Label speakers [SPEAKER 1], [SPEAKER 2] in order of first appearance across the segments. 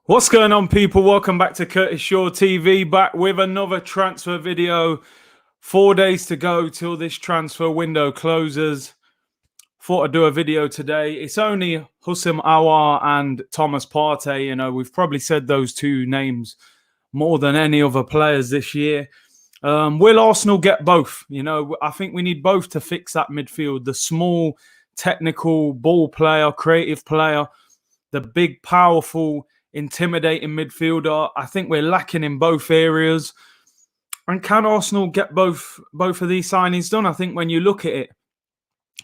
[SPEAKER 1] What's going on, people? Welcome back to Curtis Shaw TV, back with another transfer video. 4 days to go till this transfer window closes. Thought I'd do a video today. It's only Aoaur and Thomas Partey. You know, we've probably said those two names more than any other players this year. Will Arsenal get both? You know, I think we need both to fix that midfield. The small, technical ball player, creative player, the big, powerful, intimidating midfielder. I think we're lacking in both areas. And can Arsenal get both of these signings done? I think when you look at it,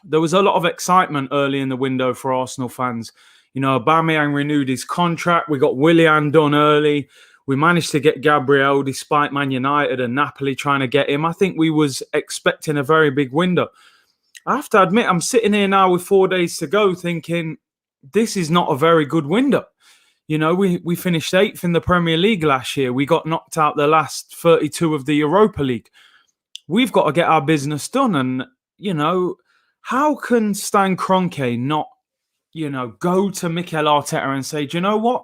[SPEAKER 1] there was a lot of excitement early in the window for Arsenal fans. You know, Aubameyang renewed his contract. We got Willian done early. We managed to get Gabriel despite Man United and Napoli trying to get him. I think we was expecting a very big window. I have to admit, I'm sitting here now with 4 days to go thinking this is not a very good window. You know, we finished 8th in the Premier League last year. We got knocked out the last 32 of the Europa League. We've got to get our business done. And, you know, how can Stan Kroenke not, you know, go to Mikel Arteta and say, do you know what?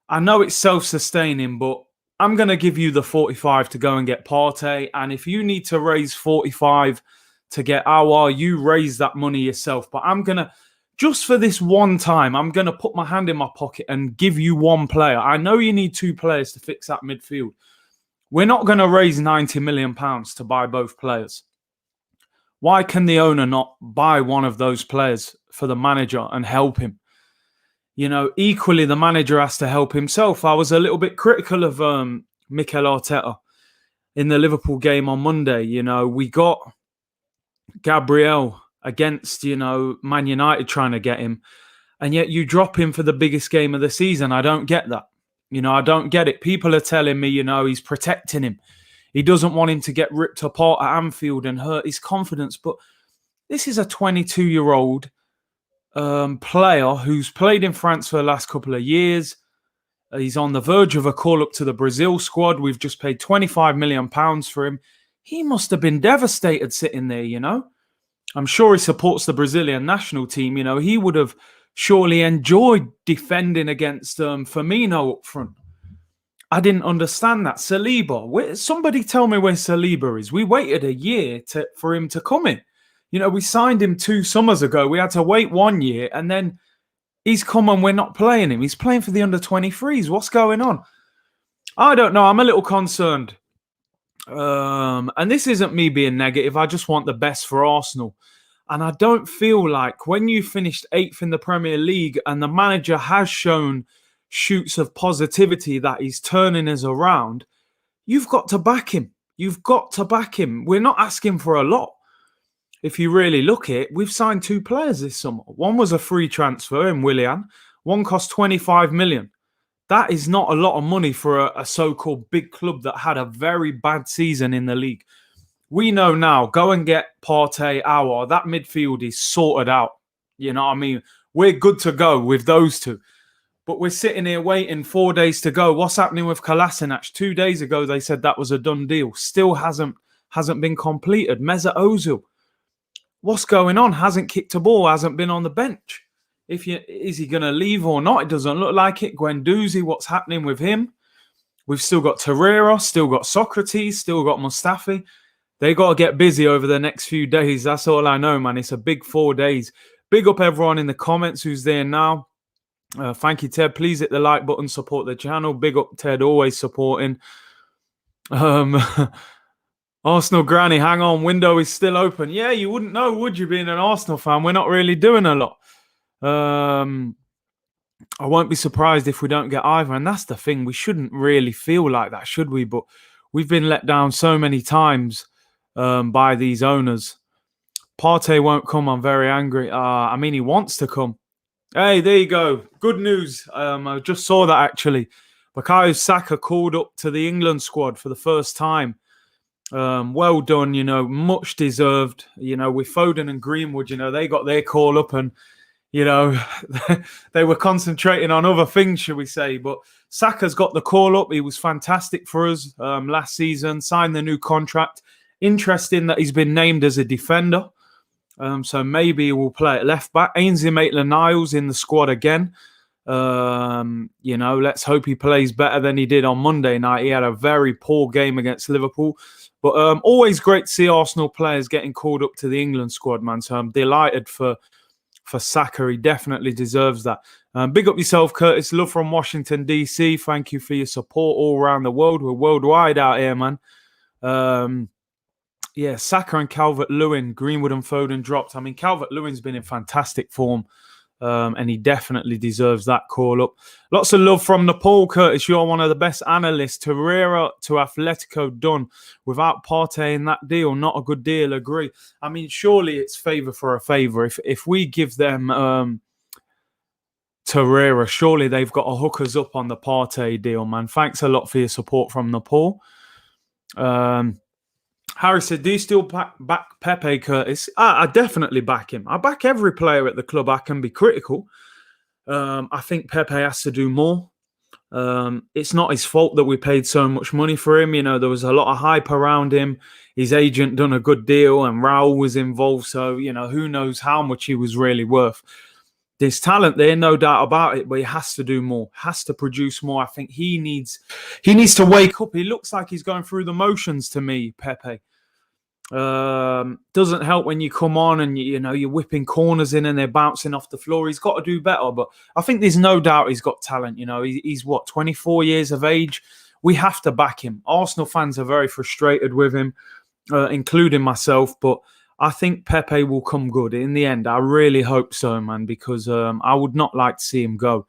[SPEAKER 1] I know it's self-sustaining, but I'm going to give you the 45 to go and get Partey. And if you need to raise 45 to get Aour, you raise that money yourself. But I'm going to, just for this one time, I'm going to put my hand in my pocket and give you one player. I know you need two players to fix that midfield. We're not going to raise £90 million to buy both players. Why can the owner not buy one of those players for the manager and help him? You know, equally, the manager has to help himself. I was a little bit critical of Mikel Arteta in the Liverpool game on Monday. You know, we got Gabriel against, you know, Man United trying to get him. And yet you drop him for the biggest game of the season. I don't get that. You know, I don't get it. People are telling me, you know, he's protecting him. He doesn't want him to get ripped apart at Anfield and hurt his confidence. But this is a 22-year-old player who's played in France for the last couple of years. He's on the verge of a call-up to the Brazil squad. We've just paid £25 million for him. He must have been devastated sitting there, you know. I'm sure he supports the Brazilian national team. You know, he would have surely enjoyed defending against Firmino up front. I didn't understand that. Saliba, somebody tell me where Saliba is. We waited a year for him to come in. You know, we signed him 2 summers ago. We had to wait 1 year, and then he's come and we're not playing him. He's playing for the under-23s. What's going on? I don't know. I'm a little concerned. And this isn't me being negative. I just want the best for Arsenal. And I don't feel like when you finished 8th in the Premier League and the manager has shown shoots of positivity that he's turning us around, you've got to back him. You've got to back him. We're not asking for a lot. If you really look at it, we've signed 2 players this summer. One was a free transfer in Willian. One cost 25 million. That is not a lot of money for a so-called big club that had a very bad season in the league. We know now, go and get Partey, Aour. That midfield is sorted out. You know what I mean? We're good to go with those two. But we're sitting here waiting 4 days to go. What's happening with Kolasinac? 2 days ago, they said that was a done deal. Still hasn't been completed. Mesut Ozil. What's going on? Hasn't kicked a ball, hasn't been on the bench. Is he going to leave or not? It doesn't look like it. Guendouzi, what's happening with him? We've still got Torreira, still got Socrates, still got Mustafi. They got to get busy over the next few days. That's all I know, man. It's a big 4 days. Big up everyone in the comments who's there now. Thank you, Ted. Please hit the like button, support the channel. Big up, Ted, always supporting. Arsenal granny, hang on, window is still open. Yeah, you wouldn't know, would you, being an Arsenal fan? We're not really doing a lot. I won't be surprised if we don't get either. And that's the thing. We shouldn't really feel like that, should we? But we've been let down so many times by these owners. Partey won't come. I'm very angry. I mean, he wants to come. Hey, there you go. Good news. I just saw that, actually. Bukayo Saka called up to the England squad for the first time. Well done, you know, much deserved. You know, with Foden and Greenwood, you know, they got their call up and, you know, they were concentrating on other things, should we say. But Saka's got the call up. He was fantastic for us last season, signed the new contract. Interesting that he's been named as a defender. So maybe he will play at left back. Ainsley Maitland-Niles in the squad again. You You know, let's hope he plays better than he did on Monday night. He had a very poor game against Liverpool. But always great to see Arsenal players getting called up to the England squad, man. So I'm delighted for Saka. He definitely deserves that. Big up yourself, Curtis. Love from Washington, D.C. Thank you for your support all around the world. We're worldwide out here, man. Yeah, Saka and Calvert-Lewin, Greenwood and Foden dropped. I mean, Calvert-Lewin's been in fantastic form. And he definitely deserves that call up. Lots of love from Nepal, Curtis. You're one of the best analysts. Torreira to Atletico done. Without Partey in that deal, not a good deal, agree. I mean, surely it's favour for a favour. If we give them Torreira, surely they've got to hook us up on the Partey deal, man. Thanks a lot for your support from Nepal. Harry said, do you still back Pepe, Curtis? I definitely back him. I back every player at the club. I can be critical. I think Pepe has to do more. It's not his fault that we paid so much money for him. You know, there was a lot of hype around him. His agent done a good deal and Raul was involved. So, you know, who knows how much he was really worth. There's talent there, no doubt about it, but he has to do more, has to produce more. I think he needs to wake up. He looks like he's going through the motions to me, Pepe. Doesn't help when you come on and you're whipping corners in and they're bouncing off the floor. He's got to do better, but I think there's no doubt he's got talent. You know, he's what, 24 years of age. We have to back him. Arsenal fans are very frustrated with him, including myself, but I think Pepe will come good in the end. I really hope so, man, because I would not like to see him go.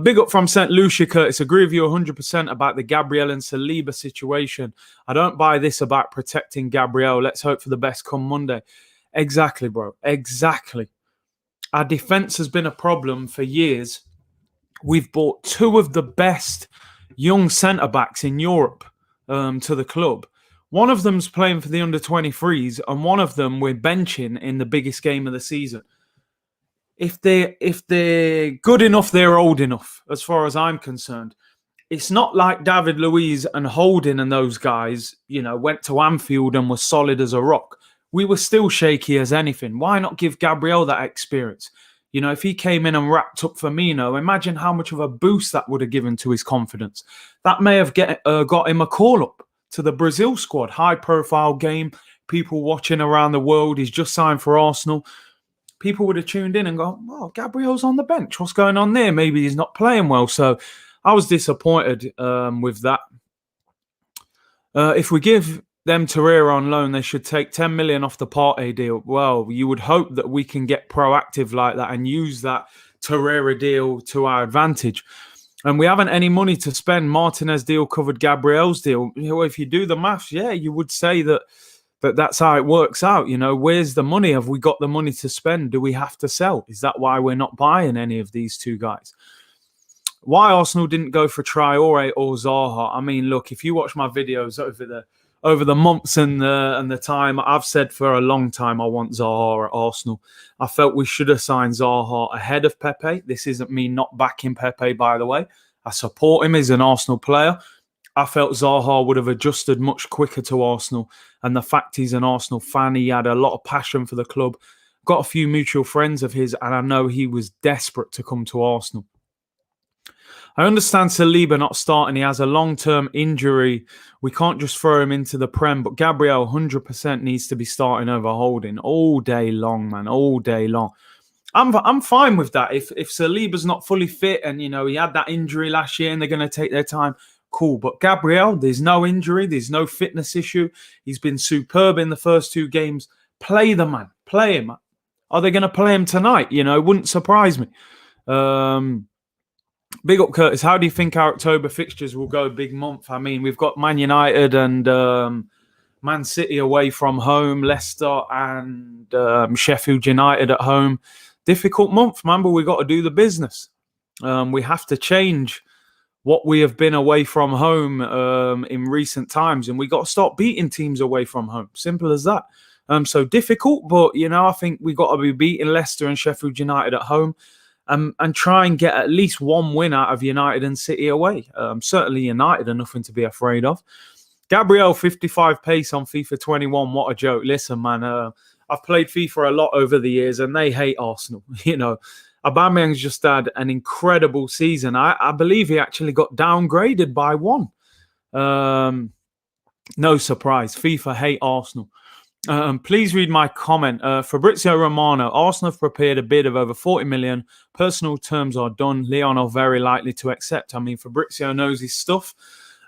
[SPEAKER 1] Big up from St. Lucia, Curtis. Agree with you 100% about the Gabriel and Saliba situation. I don't buy this about protecting Gabriel. Let's hope for the best come Monday. Exactly, bro. Exactly. Our defense has been a problem for years. We've bought two of the best young centre-backs in Europe to the club. One of them's playing for the under-23s, and one of them we're benching in the biggest game of the season. If they're good enough, they're old enough, as far as I'm concerned. It's not like David Luiz and Holding and those guys, went to Anfield and were solid as a rock. We were still shaky as anything. Why not give Gabriel that experience? If he came in and wrapped up Firmino, imagine how much of a boost that would have given to his confidence. That may have got him a call-up to the Brazil squad. High-profile game, people watching around the world. He's just signed for Arsenal. People would have tuned in and gone, oh, Gabriel's on the bench. What's going on there? Maybe he's not playing well. So I was disappointed with that. If we give them Torreira on loan, they should take 10 million off the Partey deal. Well, you would hope that we can get proactive like that and use that Torreira deal to our advantage. And we haven't any money to spend. Martinez deal covered Gabriel's deal. If you do the maths, yeah, you would say that's how it works out. Where's the money? Have we got the money to spend? Do we have to sell? Is that why we're not buying any of these two guys? Why Arsenal didn't go for Traore or Zaha? I mean, look, if you watch my videos over the months and the time, I've said for a long time I want Zaha at Arsenal. I felt we should have signed Zaha ahead of Pepe. This isn't me not backing Pepe, by the way. I support him as an Arsenal player. I felt Zaha would have adjusted much quicker to Arsenal. And the fact he's an Arsenal fan, he had a lot of passion for the club. Got a few mutual friends of his, and I know he was desperate to come to Arsenal. I understand Saliba not starting. He has a long-term injury. We can't just throw him into the Prem. But Gabriel 100% needs to be starting over Holding all day long, man. All day long. I'm fine with that. If Saliba's not fully fit and, he had that injury last year and they're going to take their time, cool. But Gabriel, there's no injury. There's no fitness issue. He's been superb in the first two games. Play the man. Play him. Are they going to play him tonight? Wouldn't surprise me. Big up, Curtis. How do you think our October fixtures will go? Big month. I mean, we've got Man United and Man City away from home, Leicester and Sheffield United at home. Difficult month, man, but we've got to do the business. We have to change what we have been away from home in recent times, and we got to start beating teams away from home. Simple as that. So difficult, but, I think we got to be beating Leicester and Sheffield United at home. And try and get at least one win out of United and City away. Certainly United are nothing to be afraid of. Gabriel, 55 pace on FIFA 21. What a joke. Listen, man, I've played FIFA a lot over the years and they hate Arsenal. Aubameyang's just had an incredible season. I believe he actually got downgraded by one. No surprise. FIFA hate Arsenal. Please read my comment. Fabrizio Romano, Arsenal have prepared a bid of over 40 million. Personal terms are done. Leon are very likely to accept. I mean, Fabrizio knows his stuff.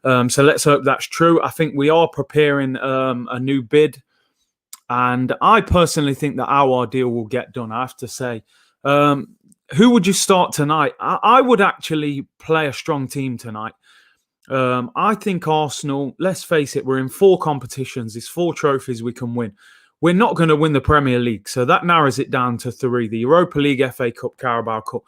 [SPEAKER 1] So let's hope that's true. I think we are preparing a new bid. And I personally think that our deal will get done, I have to say. Who would you start tonight? I would actually play a strong team tonight. I think Arsenal, let's face it, we're in 4 competitions. There's 4 trophies we can win. We're not going to win the Premier League. So that narrows it down to 3. The Europa League, FA Cup, Carabao Cup.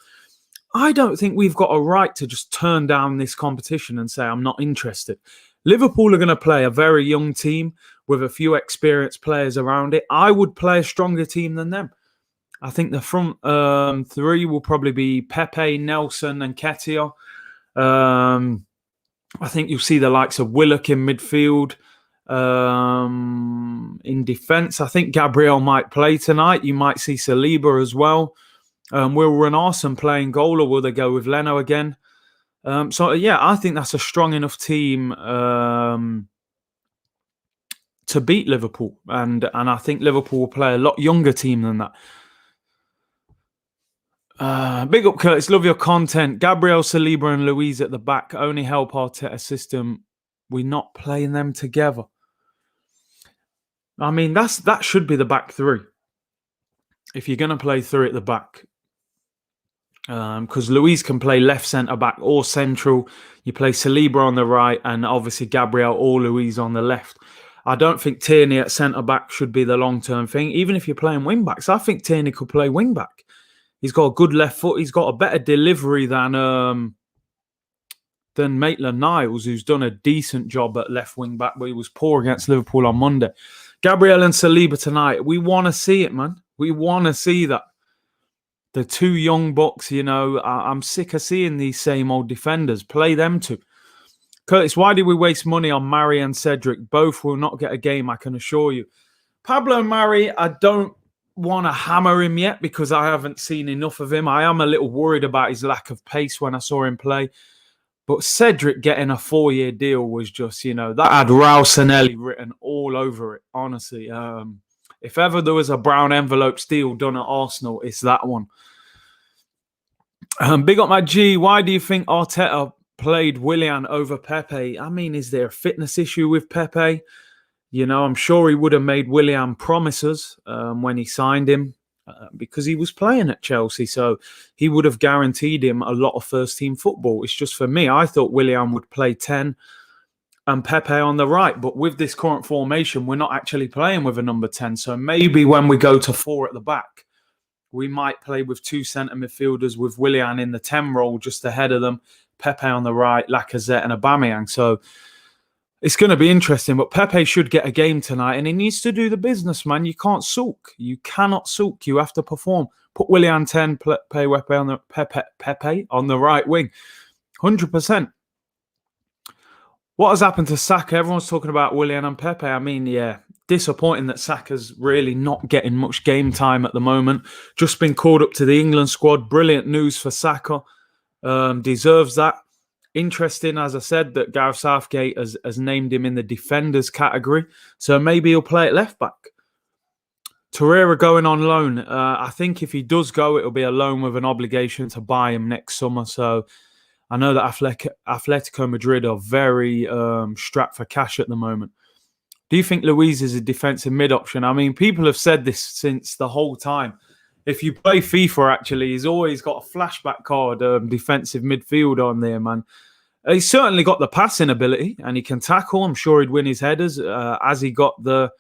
[SPEAKER 1] I don't think we've got a right to just turn down this competition and say, I'm not interested. Liverpool are going to play a very young team with a few experienced players around it. I would play a stronger team than them. I think the front 3 will probably be Pepe, Nelson and Nketiah. I think you'll see the likes of Willock in midfield. In defence, I think Gabriel might play tonight. You might see Saliba as well. Will Renarson play in goal, or will they go with Leno again? So, yeah, I think that's a strong enough team to beat Liverpool. And I think Liverpool will play a lot younger team than that. Big up, Curtis. Love your content. Gabriel, Saliba and Luiz at the back only help Arteta's system. We're not playing them together. I mean, that should be the back 3. If you're going to play 3 at the back. Because Luiz can play left centre-back or central. You play Saliba on the right and obviously Gabriel or Luiz on the left. I don't think Tierney at centre-back should be the long-term thing. Even if you're playing wing-backs, I think Tierney could play wing-back. He's got a good left foot. He's got a better delivery than Maitland-Niles, who's done a decent job at left wing-back, but he was poor against Liverpool on Monday. Gabriel and Saliba tonight. We want to see it, man. We want to see that. The 2 young bucks, you know, I'm sick of seeing these same old defenders. Play them too. Curtis, why did we waste money on Mari and Cedric? Both will not get a game, I can assure you. Pablo Mari, I don't want to hammer him yet because I haven't seen enough of him. I am a little worried about his lack of pace when I saw him play. But Cedric getting a 4-year deal was just, you know, that had Raul Sanelli written all over it, honestly. If ever there was a brown envelope deal done at Arsenal, it's that one. Big up my G. Why do you think Arteta played Willian over Pepe? I mean, is there a fitness issue with Pepe? You know, I'm sure he would have made Willian promises when he signed him because he was playing at Chelsea. So he would have guaranteed him a lot of first-team football. It's just for me, I thought Willian would play 10 and Pepe on the right. But with this current formation, we're not actually playing with a number 10. So maybe when we go to 4 at the back, we might play with 2 centre midfielders with Willian in the 10 role just ahead of them, Pepe on the right, Lacazette and Aubameyang. So it's going to be interesting, but Pepe should get a game tonight and he needs to do the business, man. You can't sulk. You cannot sulk. You have to perform. Put Willian 10, Pepe on the right wing. 100%. What has happened to Saka? Everyone's talking about Willian and Pepe. I mean, yeah, disappointing that Saka's really not getting much game time at the moment. Just been called up to the England squad. Brilliant news for Saka. Deserves that. Interesting, as I said, that Gareth Southgate has named him in the defenders category. So maybe he'll play at left back. Torreira going on loan. I think if he does go, it'll be a loan with an obligation to buy him next summer. So I know that Atletico Madrid are very strapped for cash at the moment. Do you think Luiz is a defensive mid option? I mean, people have said this since the whole time. If you play FIFA, actually, he's always got a flashback card, defensive midfield on there, man. He's certainly got the passing ability and he can tackle. I'm sure he'd win his headers as he got the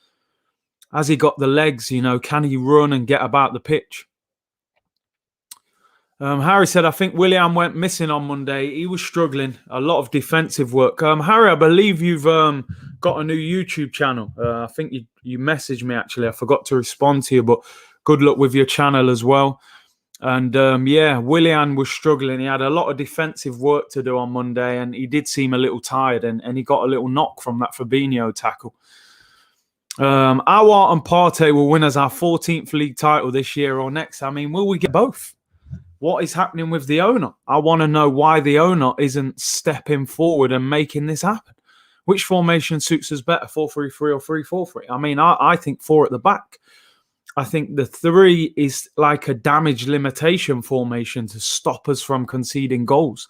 [SPEAKER 1] legs. You know, can he run and get about the pitch? Harry said, I think Willian went missing on Monday. He was struggling. A lot of defensive work. Harry, I believe you've got a new YouTube channel. I think you messaged me, actually. I forgot to respond to you, but good luck with your channel as well. And yeah, Willian was struggling. He had a lot of defensive work to do on Monday, and he did seem a little tired, and he got a little knock from that Fabinho tackle. Aour and Parety will win us our 14th league title this year or next. I mean, will we get both? What is happening with the owner? I want to know why the owner isn't stepping forward and making this happen. Which formation suits us better, 4-3-3 or 3-4-3? I mean, I think 4 at the back. I think the 3 is like a damage limitation formation to stop us from conceding goals.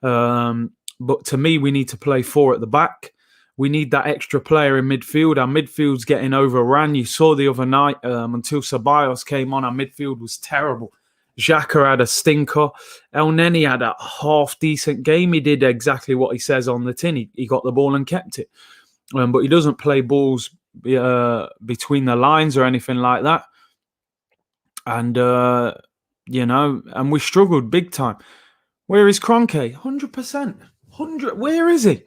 [SPEAKER 1] But to me, we need to play 4 at the back. We need that extra player in midfield. Our midfield's getting overrun. You saw the other night, until Ceballos came on, our midfield was terrible. Xhaka had a stinker. El Neni had a half-decent game. He did exactly what he says on the tin. He got the ball and kept it. But he doesn't play balls between the lines or anything like that. And, and we struggled big time. Where is Kroenke? 100%. 100. Where is he?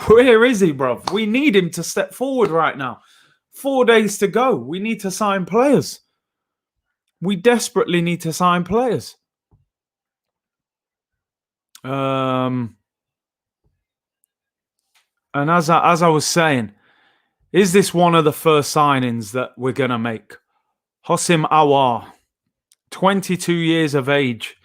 [SPEAKER 1] Where is he, bro? We need him to step forward right now. 4 days to go. We need to sign players. We desperately need to sign players. And as I was saying, is this one of the first signings that we're going to make? Houssem Aour, 22 years of age.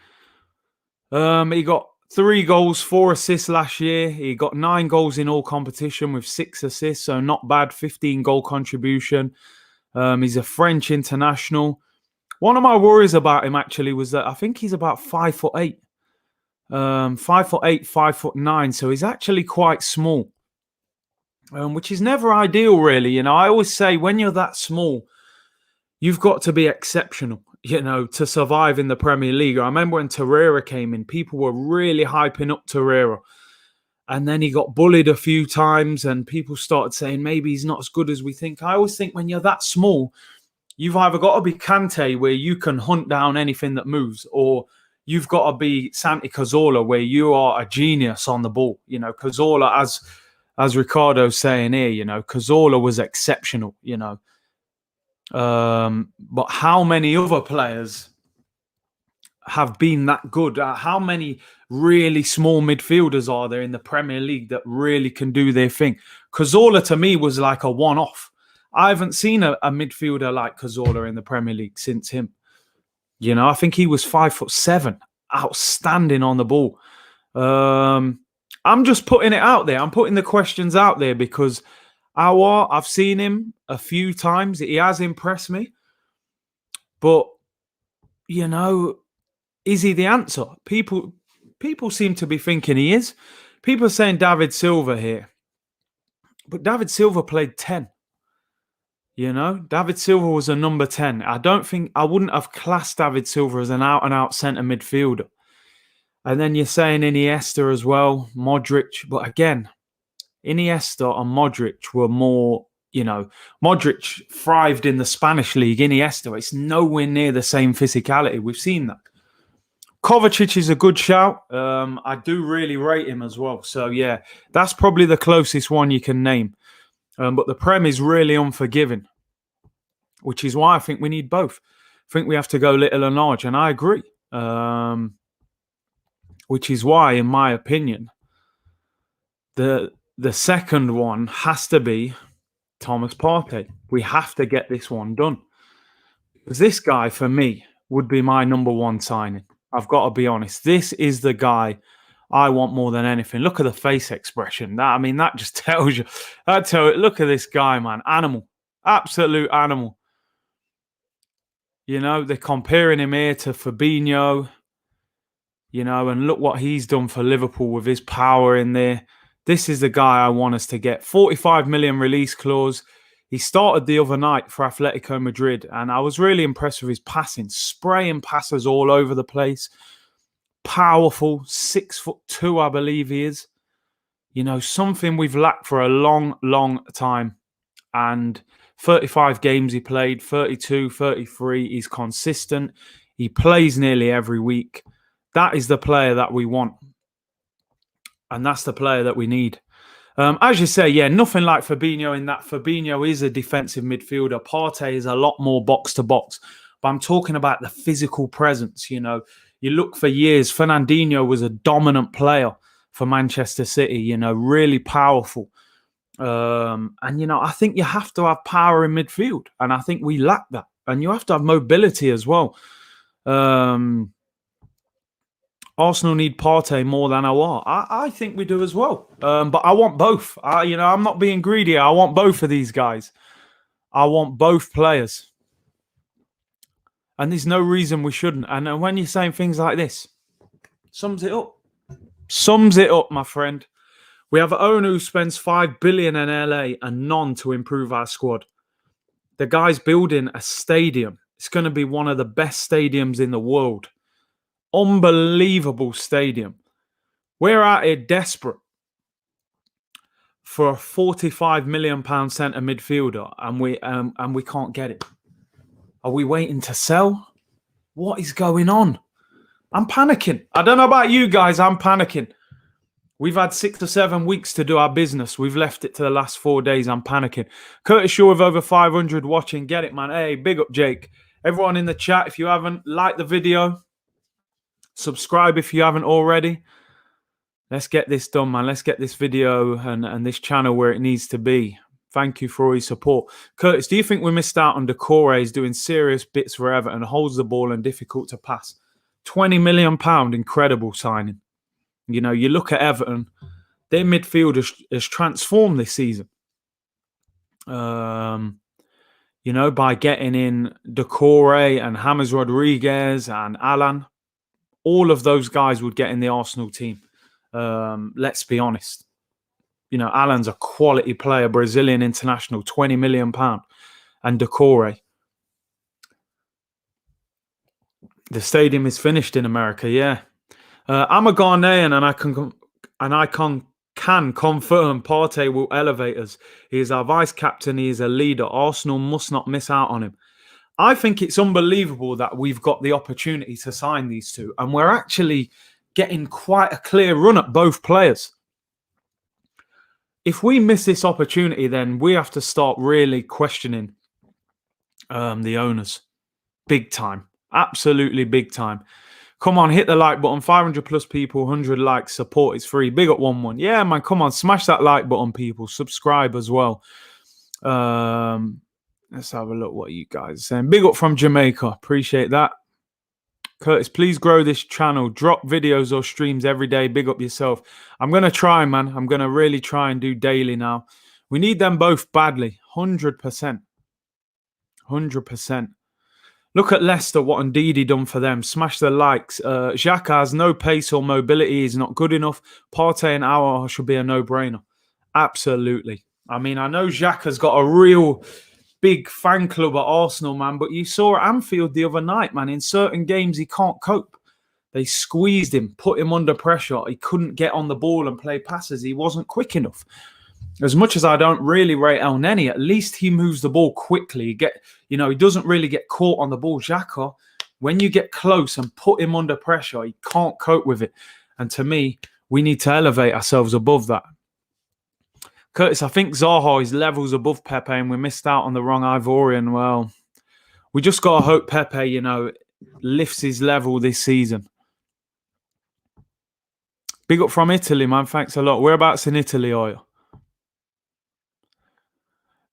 [SPEAKER 1] He got 3 goals, 4 assists last year. He got 9 goals in all competition with 6 assists, so not bad. 15 goal contribution. He's a French international. One of my worries about him actually was that I think he's about 5'8". 5'8", 5'9", so he's actually quite small, which is never ideal, really. I always say when you're that small, you've got to be exceptional, to survive in the Premier League. I remember when Torreira came in, people were really hyping up Torreira. And then he got bullied a few times and people started saying maybe he's not as good as we think. I always think when you're that small, you've either got to be Kante, where you can hunt down anything that moves, or you've got to be Santi Cazorla, where you are a genius on the ball. Cazorla, as Ricardo's saying here, Cazorla was exceptional, But how many other players have been that good? How many really small midfielders are there in the Premier League that really can do their thing? Cazorla, to me, was like a one-off. I haven't seen a midfielder like Cazorla in the Premier League since him. I think he was 5'7", outstanding on the ball. I'm just putting it out there. I'm putting the questions out there because Aour, I've seen him a few times. He has impressed me. But, is he the answer? People seem to be thinking he is. People are saying David Silva here. But David Silva played 10. David Silva was a number 10. I wouldn't have classed David Silva as an out-and-out centre midfielder. And then you're saying Iniesta as well, Modric. But again, Iniesta and Modric were more, Modric thrived in the Spanish league. Iniesta, it's nowhere near the same physicality. We've seen that. Kovacic is a good shout. I do really rate him as well. So, yeah, that's probably the closest one you can name. But the Prem is really unforgiving, which is why I think we need both. I think we have to go little and large, and I agree. Which is why, in my opinion, the second one has to be Thomas Partey. We have to get this one done. Because this guy, for me, would be my number 1 signing. I've got to be honest. This is the guy I want more than anything. Look at the face expression. That just tells you. Look at this guy, man. Animal. Absolute animal. They're comparing him here to Fabinho. And look what he's done for Liverpool with his power in there. This is the guy I want us to get. 45 million release clause. He started the other night for Atletico Madrid, and I was really impressed with his passing. Spraying passes all over the place. Powerful, 6'2", I believe he is. Something we've lacked for a long, long time. And 35 games he played, 32, 33. He's consistent. He plays nearly every week. That is the player that we want. And that's the player that we need. As you say, yeah, nothing like Fabinho in that Fabinho is a defensive midfielder. Partey is a lot more box-to-box. But I'm talking about the physical presence, You look for years, Fernandinho was a dominant player for Manchester City, really powerful. And, I think you have to have power in midfield. And I think we lack that. And you have to have mobility as well. Arsenal need Partey more than Aour. I think we do as well. But I want both. I'm not being greedy. I want both of these guys. I want both players. And there's no reason we shouldn't. And when you're saying things like this, sums it up. Sums it up, my friend. We have an owner who spends $5 billion in LA and none to improve our squad. The guy's building a stadium. It's going to be one of the best stadiums in the world. Unbelievable stadium. We're out here desperate for a £45 million centre midfielder, and we can't get it. Are we waiting to sell? What is going on? I'm panicking. I don't know about you guys. I'm panicking. We've had 6 or 7 weeks to do our business. We've left it to the last 4 days. I'm panicking. Curtis Shaw with over 500 watching. Get it, man. Hey, big up, Jake. Everyone in the chat, if you haven't, like the video. Subscribe if you haven't already. Let's get this done, man. Let's get this video and this channel where it needs to be. Thank you for all your support. Curtis, do you think we missed out on Aour? He's doing serious bits for Everton, holds the ball and difficult to pass. £20 million, incredible signing. You know, you look at Everton, their midfield has transformed this season. By getting in Aour and James Rodriguez and Alan. All of those guys would get in the Arsenal team. Let's be honest. You know, Alan's a quality player, Brazilian international, £20 million. And Aour. The stadium is finished in America, yeah. I'm a Ghanaian and I can confirm Partey will elevate us. He is our vice captain. He is a leader. Arsenal must not miss out on him. I think it's unbelievable that we've got the opportunity to sign these two, and we're actually getting quite a clear run at both players. If we miss this opportunity, then we have to start really questioning the owners. Big time. Absolutely big time. Come on, hit the like button. 500 plus people, 100 likes. Support is free. Big up 1-1. Yeah, man, come on. Smash that like button, people. Subscribe as well. Let's have a look what you guys are saying. Big up from Jamaica. Appreciate that. Curtis, please grow this channel. Drop videos or streams every day. Big up yourself. I'm going to try, man. I'm going to really try and do daily now. We need them both badly. 100%. 100%. Look at Leicester, what Ndidi done for them. Smash the likes. Xhaka has no pace or mobility. He's not good enough. Partey and Aour should be a no-brainer. Absolutely. I mean, I know Xhaka's got a real big fan club at Arsenal, man, but you saw at Anfield the other night, man, in certain games he can't cope. They squeezed him, put him under pressure. He couldn't get on the ball and play passes. He wasn't quick enough. As much as I don't really rate El Neni, at least he moves the ball quickly. He doesn't really get caught on the ball. Xhaka, when you get close and put him under pressure, he can't cope with it. And to me, we need to elevate ourselves above that. Curtis, I think Zaha is levels above Pepe and we missed out on the wrong Ivorian. Well, we just got to hope Pepe, lifts his level this season. Big up from Italy, man. Thanks a lot. Whereabouts in Italy are you?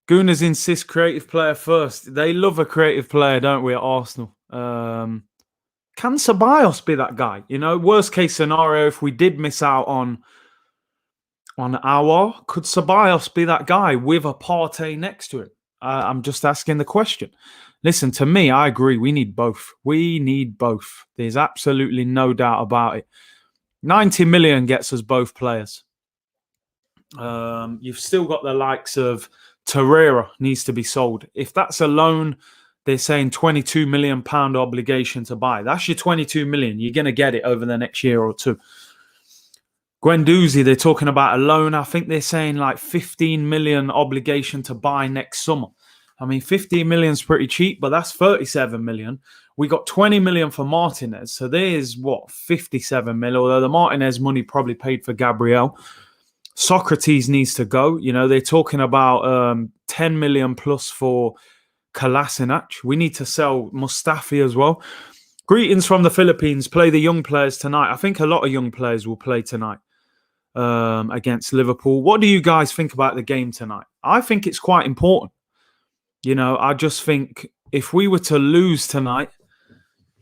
[SPEAKER 1] Gooners insist creative player first. They love a creative player, don't we, at Arsenal? Can Ceballos be that guy? Worst case scenario, if we did miss out on Aour, could Ceballos be that guy with a Partey next to him? I'm just asking the question. Listen, to me, I agree. We need both. We need both. There's absolutely no doubt about it. 90 million gets us both players. You've still got the likes of Torreira needs to be sold. If that's a loan, they're saying £22 million obligation to buy. That's your 22 million. You're going to get it over the next year or two. Guendouzi, they're talking about a loan. I think they're saying like 15 million obligation to buy next summer. I mean, 15 million is pretty cheap, but that's 37 million. We got 20 million for Martinez. So there's 57 million, although the Martinez money probably paid for Gabriel. Socrates needs to go. They're talking about 10 million plus for Kolasinac. We need to sell Mustafi as well. Greetings from the Philippines. Play the young players tonight. I think a lot of young players will play tonight against Liverpool. What do you guys think about the game tonight? I think it's quite important. I just think if we were to lose tonight,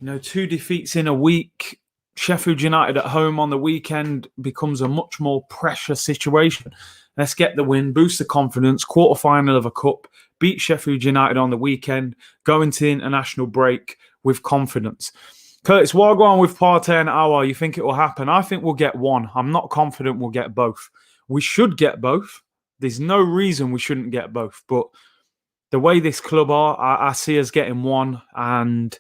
[SPEAKER 1] 2 defeats in a week, Sheffield United at home on the weekend becomes a much more pressure situation. Let's get the win, boost the confidence, quarter-final of a cup, beat Sheffield United on the weekend, go into the international break with confidence. Curtis, what I'll go on with Partey and Aour, you think it will happen? I think we'll get one. I'm not confident we'll get both. We should get both. There's no reason we shouldn't get both. But the way this club are, I see us getting one, and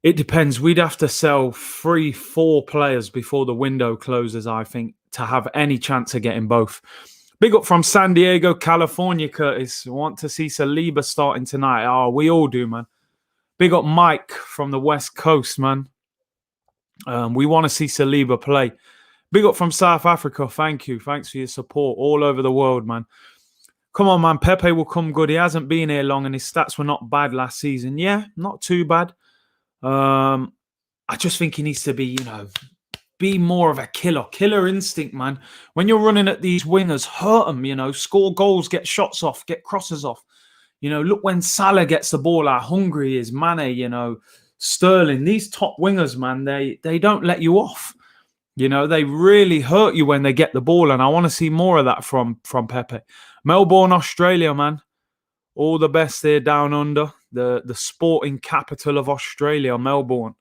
[SPEAKER 1] it depends. We'd have to sell 3-4 players before the window closes, I think, to have any chance of getting both. Big up from San Diego, California, Curtis. Want to see Saliba starting tonight. Oh, we all do, man. Big up Mike from the West Coast, man. We want to see Saliba play. Big up from South Africa. Thank you. Thanks for your support all over the world, man. Come on, man. Pepe will come good. He hasn't been here long and his stats were not bad last season. Yeah, not too bad. I just think he needs to be, be more of a killer. Killer instinct, man. When you're running at these wingers, hurt them, score goals, get shots off, get crosses off. Look when Salah gets the ball, how hungry he is. Mane, Sterling. These top wingers, man, they don't let you off. They really hurt you when they get the ball, and I want to see more of that from Pepe. Melbourne, Australia, man. All the best there down under. The sporting capital of Australia, Melbourne.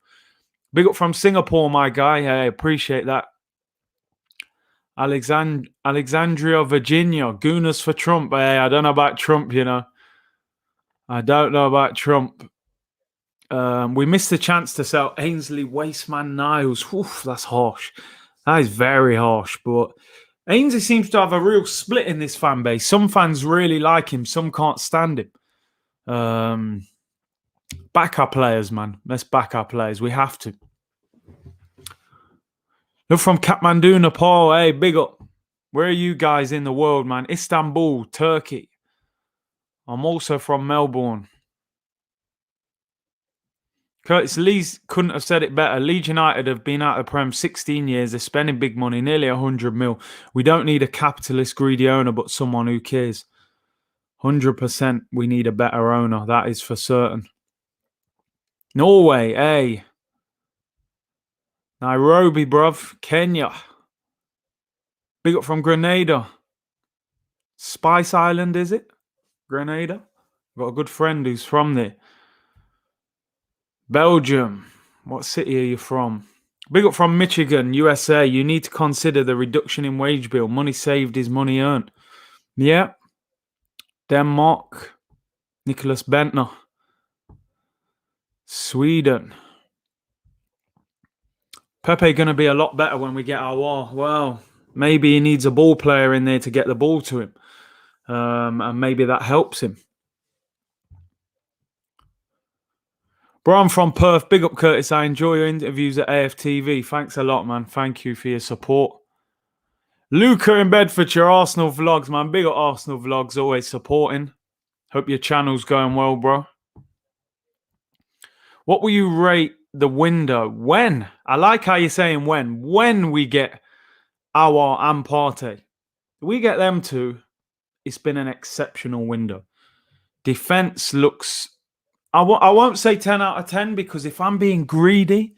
[SPEAKER 1] Big up from Singapore, my guy. Hey, appreciate that. Alexandria, Virginia. Gooners for Trump. Hey, I don't know about Trump, I don't know about Trump. We missed the chance to sell Ainsley Wasteman Niles. Oof, that's harsh. That is very harsh. But Ainsley seems to have a real split in this fan base. Some fans really like him. Some can't stand him. Back our players, man. Let's back our players. We have to. Look from Kathmandu, Nepal. Hey, big up. Where are you guys in the world, man? Istanbul, Turkey. I'm also from Melbourne. Curtis Lees couldn't have said it better. Leeds United have been out of the Prem 16 years. They're spending big money, nearly 100 mil. We don't need a capitalist, greedy owner, but someone who cares. 100% we need a better owner. That is for certain. Norway, hey. Nairobi, bruv. Kenya. Big up from Grenada. Spice Island, is it? Grenada. I've got a good friend who's from there. Belgium. What city are you from? Big up from Michigan, USA. You need to consider the reduction in wage bill. Money saved is money earned. Yeah. Denmark. Nicholas Bentner. Sweden. Pepe going to be a lot better when we get Aour. Well, maybe he needs a ball player in there to get the ball to him. And maybe that helps him. Bro, I'm from Perth. Big up, Curtis. I enjoy your interviews at AFTV. Thanks a lot, man. Thank you for your support. Luca in Bedfordshire, Arsenal vlogs, man. Big up Arsenal vlogs, always supporting. Hope your channel's going well, bro. What will you rate the window? When? I like how you're saying when. When we get Aour and Partey. We get them two. It's been an exceptional window. Defense looks... I won't say 10 out of 10 because if I'm being greedy,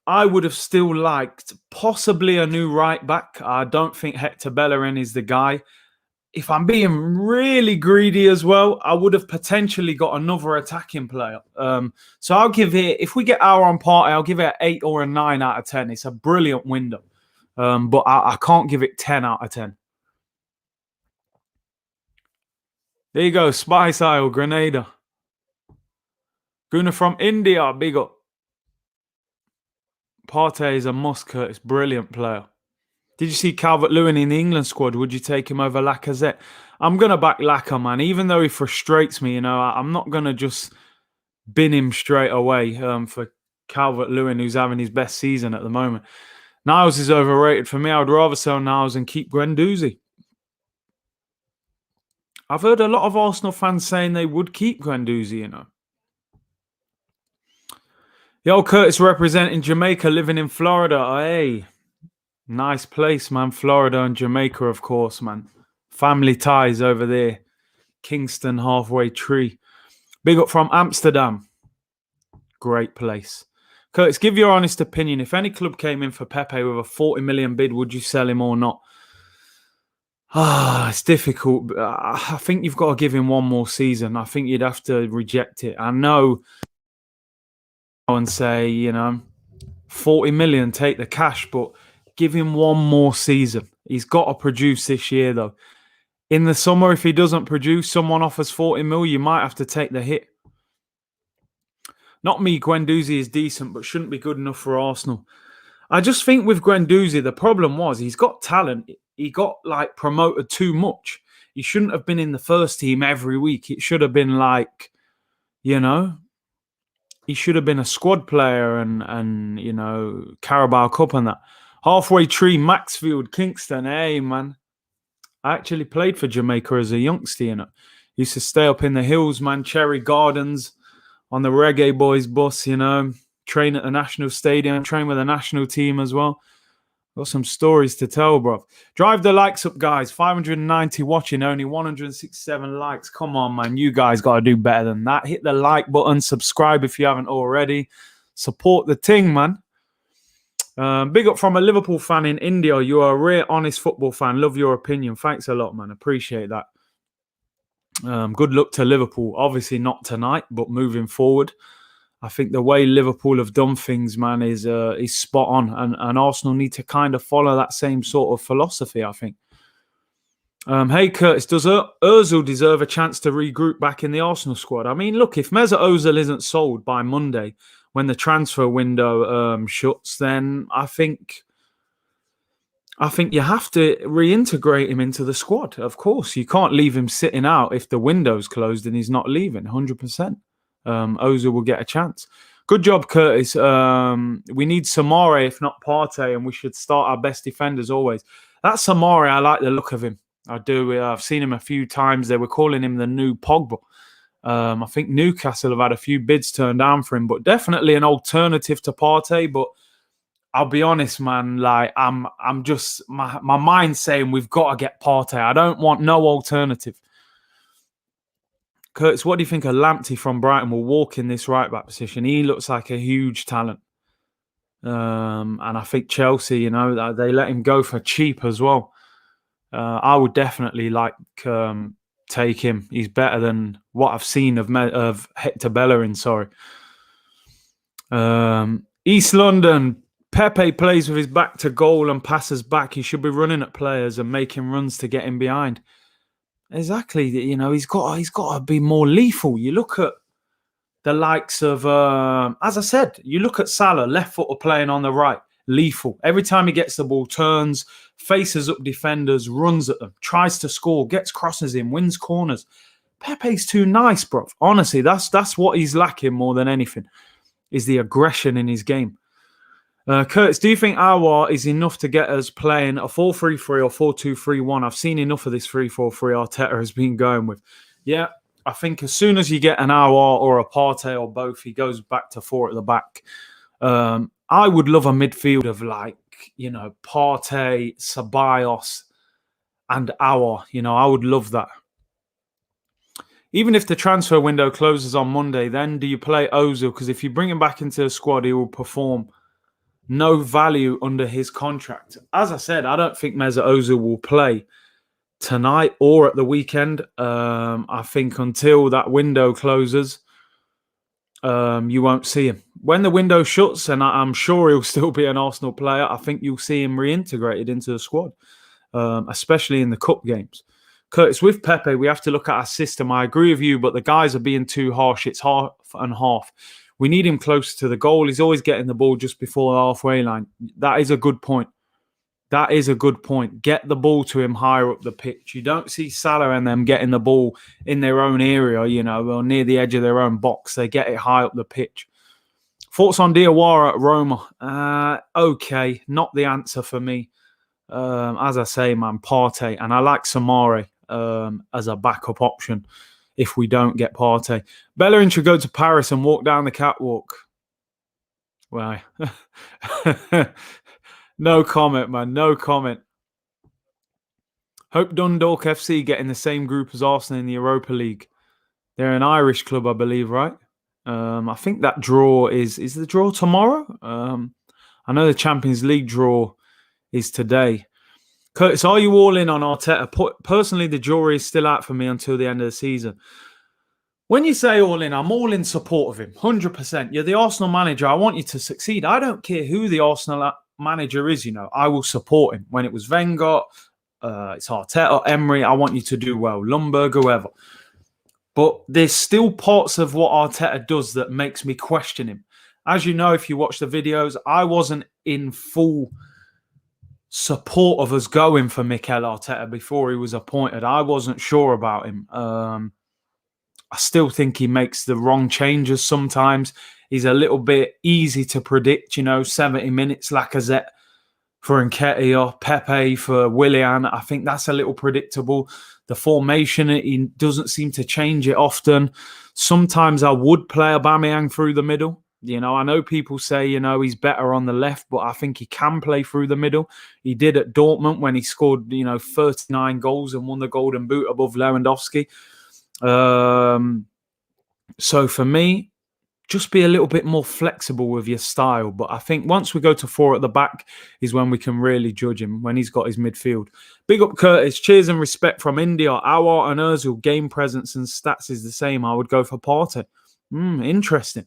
[SPEAKER 1] I would have still liked possibly a new right back. I don't think Hector Bellerin is the guy. If I'm being really greedy as well, I would have potentially got another attacking player. So I'll give it, if we get Aour and Partey, I'll give it an 8 or a 9 out of 10. It's a brilliant window. But I can't give it 10 out of 10. There you go, Spice Isle, Grenada. Guna from India, big up. Partey is a must, Curtis. Brilliant player. Did you see Calvert-Lewin in the England squad? Would you take him over Lacazette? I'm going to back Lacazette, man. Even though he frustrates me, I'm not going to just bin him straight away for Calvert-Lewin, who's having his best season at the moment. Niles is overrated for me. I would rather sell Niles and keep Guendouzi. I've heard a lot of Arsenal fans saying they would keep Guendouzi, Yo, Curtis representing Jamaica, living in Florida. Hey, nice place, man. Florida and Jamaica, of course, man. Family ties over there. Kingston halfway tree. Big up from Amsterdam. Great place. Curtis, give your honest opinion. If any club came in for Pepe with a 40 million bid, would you sell him or not? It's difficult. I think you've got to give him one more season. I think you'd have to reject it. I know and say, 40 million, take the cash, but give him one more season. He's got to produce this year, though. In the summer, if he doesn't produce, someone offers 40 mil, you might have to take the hit. Not me, Guendouzi is decent, but shouldn't be good enough for Arsenal. I just think with Guendouzi, the problem was he's got talent. He got promoted too much. He shouldn't have been in the first team every week. It should have been he should have been a squad player and Carabao Cup and that. Halfway tree, Maxfield, Kingston. Hey, man. I actually played for Jamaica as a youngster, Used to stay up in the hills, man, Cherry Gardens, on the Reggae Boys bus, train at the National Stadium, train with the national team as well. Got some stories to tell, bro. Drive the likes up, guys. 590 watching, only 167 likes. Come on, man. You guys got to do better than that. Hit the like button, subscribe if you haven't already. Support the ting, man. Big up from a Liverpool fan in India. You are a rare, honest football fan. Love your opinion. Thanks a lot, man. Appreciate that. Good luck to Liverpool. Obviously not tonight, but moving forward. I think the way Liverpool have done things, man, is spot on. And Arsenal need to kind of follow that same sort of philosophy, I think. Hey, Curtis, does Ozil deserve a chance to regroup back in the Arsenal squad? I mean, look, if Mesut Ozil isn't sold by Monday when the transfer window shuts, then I think you have to reintegrate him into the squad. Of course, you can't leave him sitting out if the window's closed and he's not leaving, 100%. Ozil will get a chance. Good job, Curtis. We need Samare, if not Partey, and we should start our best defenders always. That Samare, I like the look of him. I do. I've seen him a few times. They were calling him the new Pogba. I think Newcastle have had a few bids turned down for him, but definitely an alternative to Partey. But I'll be honest, man. I'm just my mind's saying we've got to get Partey. I don't want no alternative. Curtis, what do you think of Lamptey from Brighton will walk in this right-back position? He looks like a huge talent. And I think Chelsea, they let him go for cheap as well. I would definitely take him. He's better than what I've seen of Hector Bellerin, sorry. East London, Pepe plays with his back to goal and passes back. He should be running at players and making runs to get him behind. Exactly, he's got to be more lethal. You look at the likes of, as I said, you look at Salah, left footer playing on the right, lethal. Every time he gets the ball, turns, faces up defenders, runs at them, tries to score, gets crosses in, wins corners. Pepe's too nice, bro. Honestly, that's what he's lacking more than anything, is the aggression in his game. Curtis, do you think Aour is enough to get us playing a 4-3-3 or 4-2-3-1? I've seen enough of this 3-4-3 Arteta has been going with. Yeah, I think as soon as you get an Aour or a Partey or both, he goes back to 4 at the back. I would love a midfield of Partey, Ceballos and Aour. I would love that. Even if the transfer window closes on Monday, then do you play Ozil? Because if you bring him back into the squad, he will perform. No value under his contract. As I said, I don't think Mesut Ozil will play tonight or at the weekend. I think until that window closes, you won't see him. When the window shuts, and I'm sure he'll still be an Arsenal player, I think you'll see him reintegrated into the squad, especially in the cup games. Curtis, with Pepe, we have to look at our system. I agree with you, but the guys are being too harsh. It's half and half. We need him close to the goal. He's always getting the ball just before the halfway line. That is a good point. That is a good point. Get the ball to him higher up the pitch. You don't see Salah and them getting the ball in their own area, or near the edge of their own box. They get it high up the pitch. Thoughts on Aour at Roma? Okay, not the answer for me. As I say, man, Partey. And I like Samare as a backup option if we don't get Partey. Bellerin should go to Paris and walk down the catwalk. Why? No comment, man. No comment. Hope Dundalk FC get in the same group as Arsenal in the Europa League. They're an Irish club, I believe, right? I think that draw is the draw tomorrow. I know the Champions League draw is today. Curtis, are you all in on Arteta? Personally, the jury is still out for me until the end of the season. When you say all in, I'm all in support of him, 100%. You're the Arsenal manager. I want you to succeed. I don't care who the Arsenal manager is, I will support him. When it was Wenger, it's Arteta, Emery, I want you to do well. Lundberg, whoever. But there's still parts of what Arteta does that makes me question him. As you know, if you watch the videos, I wasn't in full support of us going for Mikel Arteta before he was appointed. I wasn't sure about him. I still think he makes the wrong changes sometimes. He's a little bit easy to predict, 70 minutes, Lacazette for Nketiah, Pepe for Willian. I think that's a little predictable. The formation, he doesn't seem to change it often. Sometimes I would play Aubameyang through the middle. I know people say, he's better on the left, but I think he can play through the middle. He did at Dortmund when he scored, 39 goals and won the Golden Boot above Lewandowski. So for me, just be a little bit more flexible with your style. But I think once we go to 4 at the back is when we can really judge him, when he's got his midfield. Big up Curtis. Cheers and respect from India. Aour and Ozil, game presence and stats is the same. I would go for Partey. Interesting.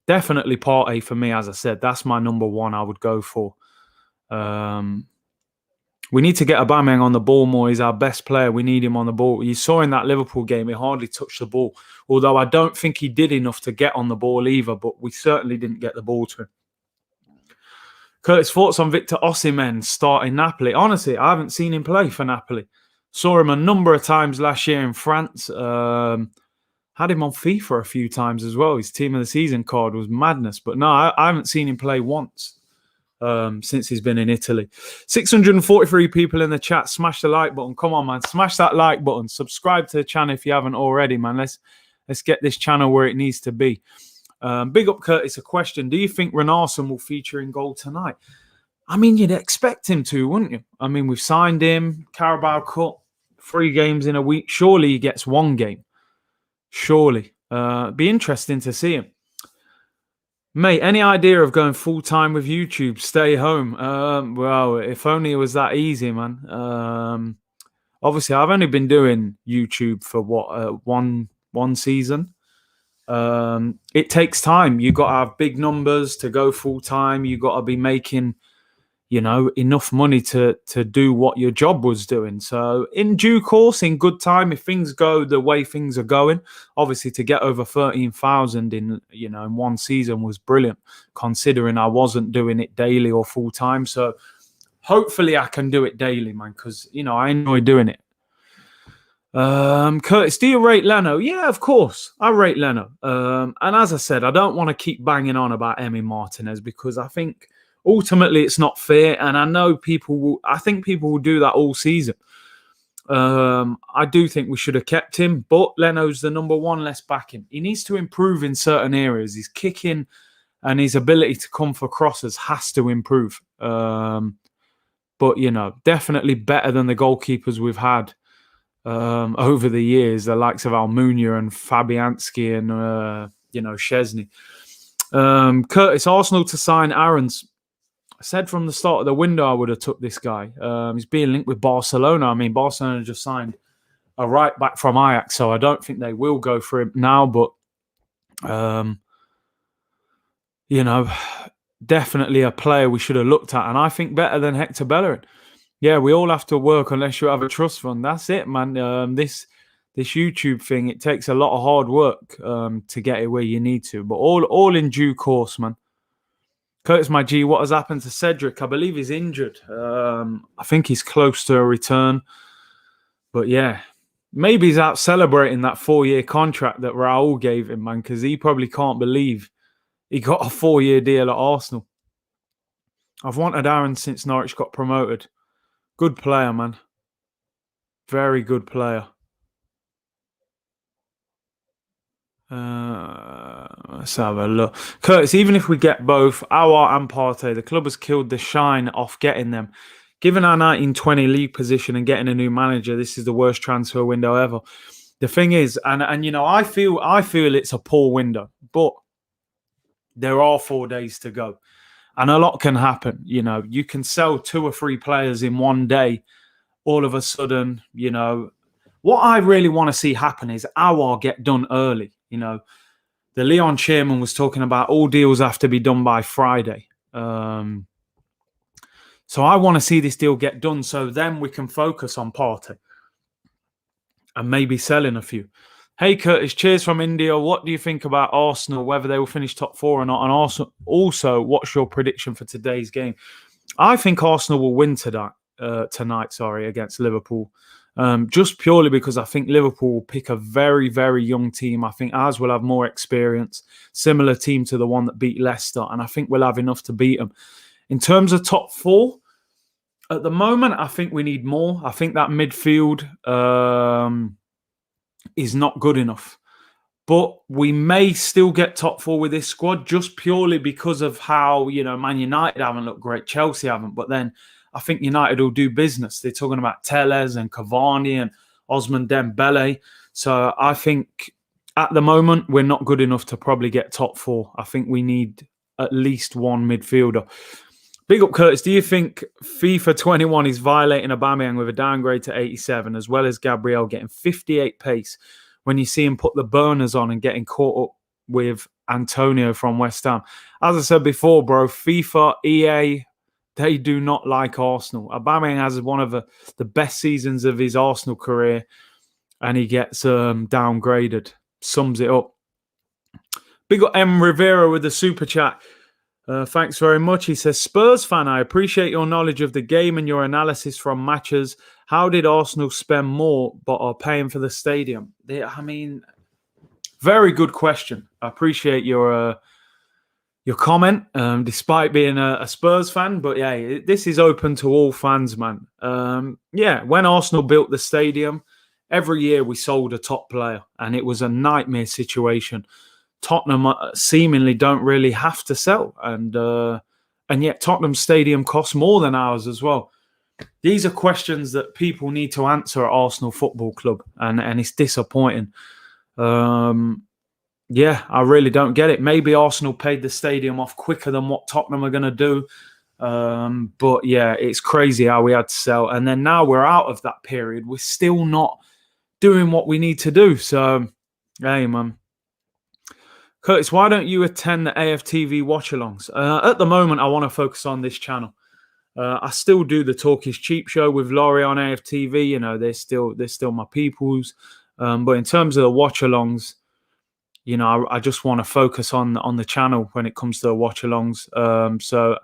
[SPEAKER 1] Definitely Partey for me, as I said. That's my number one I would go for. We need to get Aubameyang on the ball more. He's our best player. We need him on the ball. You saw in that Liverpool game, he hardly touched the ball. Although I don't think he did enough to get on the ball either, but we certainly didn't get the ball to him. Curtis, thoughts on Victor Osimhen starting Napoli? Honestly, I haven't seen him play for Napoli. Saw him a number of times last year in France. Had him on FIFA a few times as well. His team of the season card was madness. But no, I haven't seen him play once. Since he's been in Italy. 643 people in the chat. Smash the like button. Come on, man. Smash that like button. Subscribe to the channel if you haven't already, man. Let's get this channel where it needs to be. Big up, Curtis. A question. Do you think Renarson will feature in goal tonight? I mean, you'd expect him to, wouldn't you? I mean, we've signed him. Carabao Cup. 3 games in a week. Surely he gets 1 game. Surely. Be interesting to see him. Mate, any idea of going full-time with YouTube? Stay home. Well, if only it was that easy, man. Obviously, I've only been doing YouTube for one season. It takes time. You got to have big numbers to go full-time. You got to be making, enough money to do what your job was doing. So in due course, in good time, if things go the way things are going, obviously to get over 13,000 in one season was brilliant, considering I wasn't doing it daily or full time. So hopefully I can do it daily, man, because, I enjoy doing it. Curtis, do you rate Leno? Yeah, of course. I rate Leno. And as I said, I don't want to keep banging on about Emi Martinez because I think ultimately it's not fair. And I know I think people will do that all season. I do think we should have kept him, but Leno's the number one. Let's back him. He needs to improve in certain areas. His kicking and his ability to come for crosses has to improve. But, definitely better than the goalkeepers we've had over the years, the likes of Almunia and Fabianski and, Szczesny. Curtis, Arsenal to sign Aarons. I said from the start of the window I would have took this guy. He's being linked with Barcelona. I mean, Barcelona just signed a right back from Ajax, so I don't think they will go for him now. But, definitely a player we should have looked at. And I think better than Hector Bellerin. Yeah, we all have to work unless you have a trust fund. That's it, man. This YouTube thing, it takes a lot of hard work to get it where you need to. But all in due course, man. Curtis, my G, what has happened to Cedric? I believe he's injured. I think he's close to a return. But yeah, maybe he's out celebrating that 4-year contract that Raul gave him, man, because he probably can't believe he got a 4-year deal at Arsenal. I've wanted Aaron since Norwich got promoted. Good player, man. Very good player. Let's have a look. Curtis, even if we get both Aour and Parety, the club has killed the shine off getting them. Given our 1920 league position and getting a new manager, this is the worst transfer window ever. The thing is, and you know, I feel it's a poor window, but there are 4 days to go, and a lot can happen. You know, you can sell 2 or 3 players in one day. All of a sudden, you know, what I really want to see happen is Aour get done early. You know, the Leon chairman was talking about all deals have to be done by Friday. So I want to see this deal get done, so then we can focus on Partey and maybe selling a few. Hey Curtis, cheers from India. What do you think about Arsenal, whether they will finish top 4 or not? And also, what's your prediction for today's game? I think Arsenal will win tonight, against Liverpool. Just purely because I think Liverpool will pick a very, very young team. I think ours will have more experience, similar team to the one that beat Leicester, and I think we'll have enough to beat them. In terms of top 4, at the moment, I think we need more. I think that midfield is not good enough. But we may still get top 4 with this squad just purely because of how, you know, Man United haven't looked great. Chelsea haven't. But then I think United will do business. They're talking about Telles and Cavani and Osman Dembele. So I think at the moment, we're not good enough to probably get top 4. I think we need at least one midfielder. Big up, Curtis. Do you think FIFA 21 is violating Aubameyang with a downgrade to 87, as well as Gabriel getting 58 pace when you see him put the burners on and getting caught up with Antonio from West Ham? As I said before, bro, FIFA, EA, they do not like Arsenal. Aubameyang has one of the best seasons of his Arsenal career, and he gets downgraded. Sums it up. Big up M. Rivera with the super chat. Thanks very much. He says, Spurs fan, I appreciate your knowledge of the game and your analysis from matches. How did Arsenal spend more but are paying for the stadium? I mean, very good question. I appreciate your comment, despite being a Spurs fan. But yeah, this is open to all fans, man. Yeah, when Arsenal built the stadium, every year we sold a top player, and it was a nightmare situation. Tottenham seemingly don't really have to sell, and yet Tottenham Stadium costs more than ours as well. These are questions that people need to answer at Arsenal Football Club, and it's disappointing. Yeah, I really don't get it. Maybe Arsenal paid the stadium off quicker than what Tottenham are going to do. But yeah, it's crazy how we had to sell. And then now we're out of that period. We're still not doing what we need to do. So, hey, man. Curtis, why don't you attend the AFTV watch-alongs? At the moment, I want to focus on this channel. I still do the Talk is Cheap show with Laurie on AFTV. You know, they're still my peoples. But in terms of the watch-alongs, you know, I just want to focus on the channel when it comes to the watch-alongs. So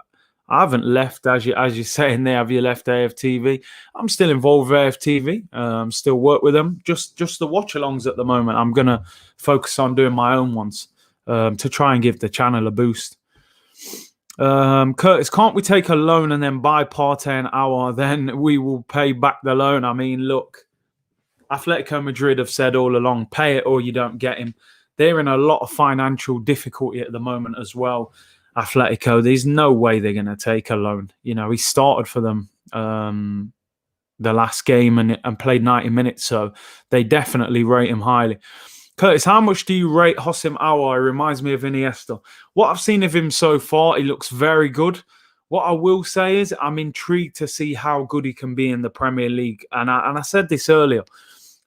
[SPEAKER 1] I haven't left, as you're saying there. Have you left AFTV? I'm still involved with AFTV. Still work with them. Just the watch-alongs at the moment. I'm gonna focus on doing my own ones to try and give the channel a boost. Curtis, can't we take a loan and then buy Partey and Aour? Then we will pay back the loan. I mean, look, Atletico Madrid have said all along, pay it or you don't get him. They're in a lot of financial difficulty at the moment as well. Atletico, there's no way they're going to take a loan. You know, he started for them the last game and played 90 minutes, so they definitely rate him highly. Curtis, how much do you rate Houssem Aour? He reminds me of Iniesta. What I've seen of him so far, he looks very good. What I will say is I'm intrigued to see how good he can be in the Premier League. And I said this earlier,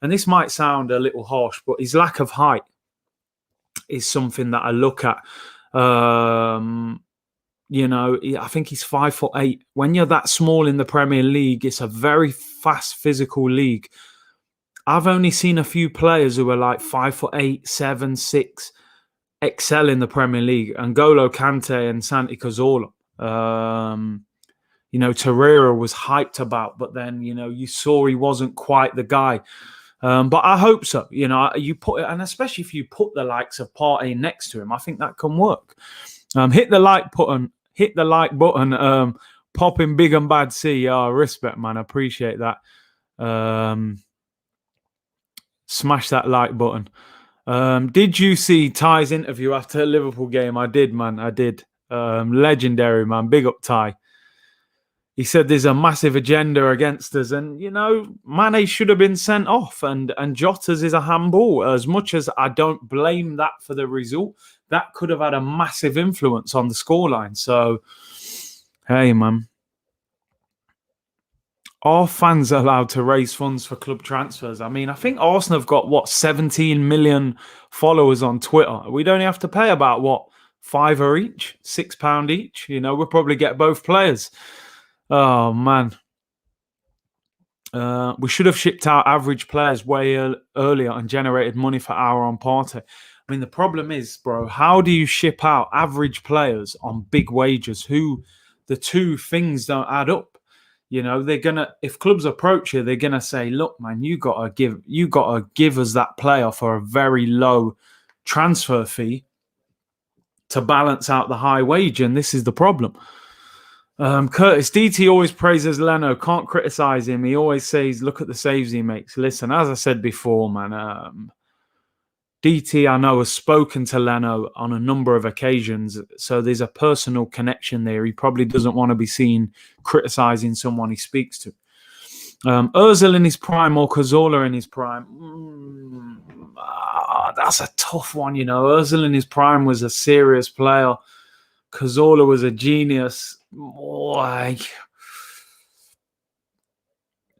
[SPEAKER 1] and this might sound a little harsh, but his lack of height is something that I look at. You know, I think he's 5'8". When you're that small in the Premier League, it's a very fast physical league. I've only seen a few players who are like 5'8", 7, 6, excel in the Premier League. N'Golo Kante and Santi Cazorla. You know, Torreira was hyped about, but then, you know, you saw he wasn't quite the guy. But I hope so. You know, you put it, and especially if you put the likes of Partey next to him, I think that can work. Hit the like button. Hit the like button. Popping big and bad C. Respect, man. I appreciate that. Smash that like button. Did you see Ty's interview after the Liverpool game? I did, man. I did. Legendary, man. Big up, Ty. he said there's a massive agenda against us, and Mane should have been sent off, and Jota's is a handball. As much as I don't blame that for the result, that could have had a massive influence on the scoreline. So, hey, man, are fans allowed to raise funds for club transfers? I mean, I think Arsenal have got 17 million followers on Twitter. We'd only have to pay about £5 each, £6 each. We'll probably get both players. Oh, man. We should have shipped out average players way earlier and generated money for Aour and Parety. I mean, the problem is, bro, how do you ship out average players on big wages? The two things don't add up. They're gonna, if clubs approach you, they're gonna say, look, man, you gotta give us that player for a very low transfer fee to balance out the high wage, and this is the problem. Curtis DT always praises Leno. Can't criticize him. He always says, look at the saves he makes. Listen, as I said before, man, DT, I know, has spoken to Leno on a number of occasions, so there's a personal connection there. He probably doesn't want to be seen criticizing someone he speaks to. Ozil in his prime or Cazorla in his prime? That's a tough one, Ozil in his prime was a serious player. Cazorla was a genius.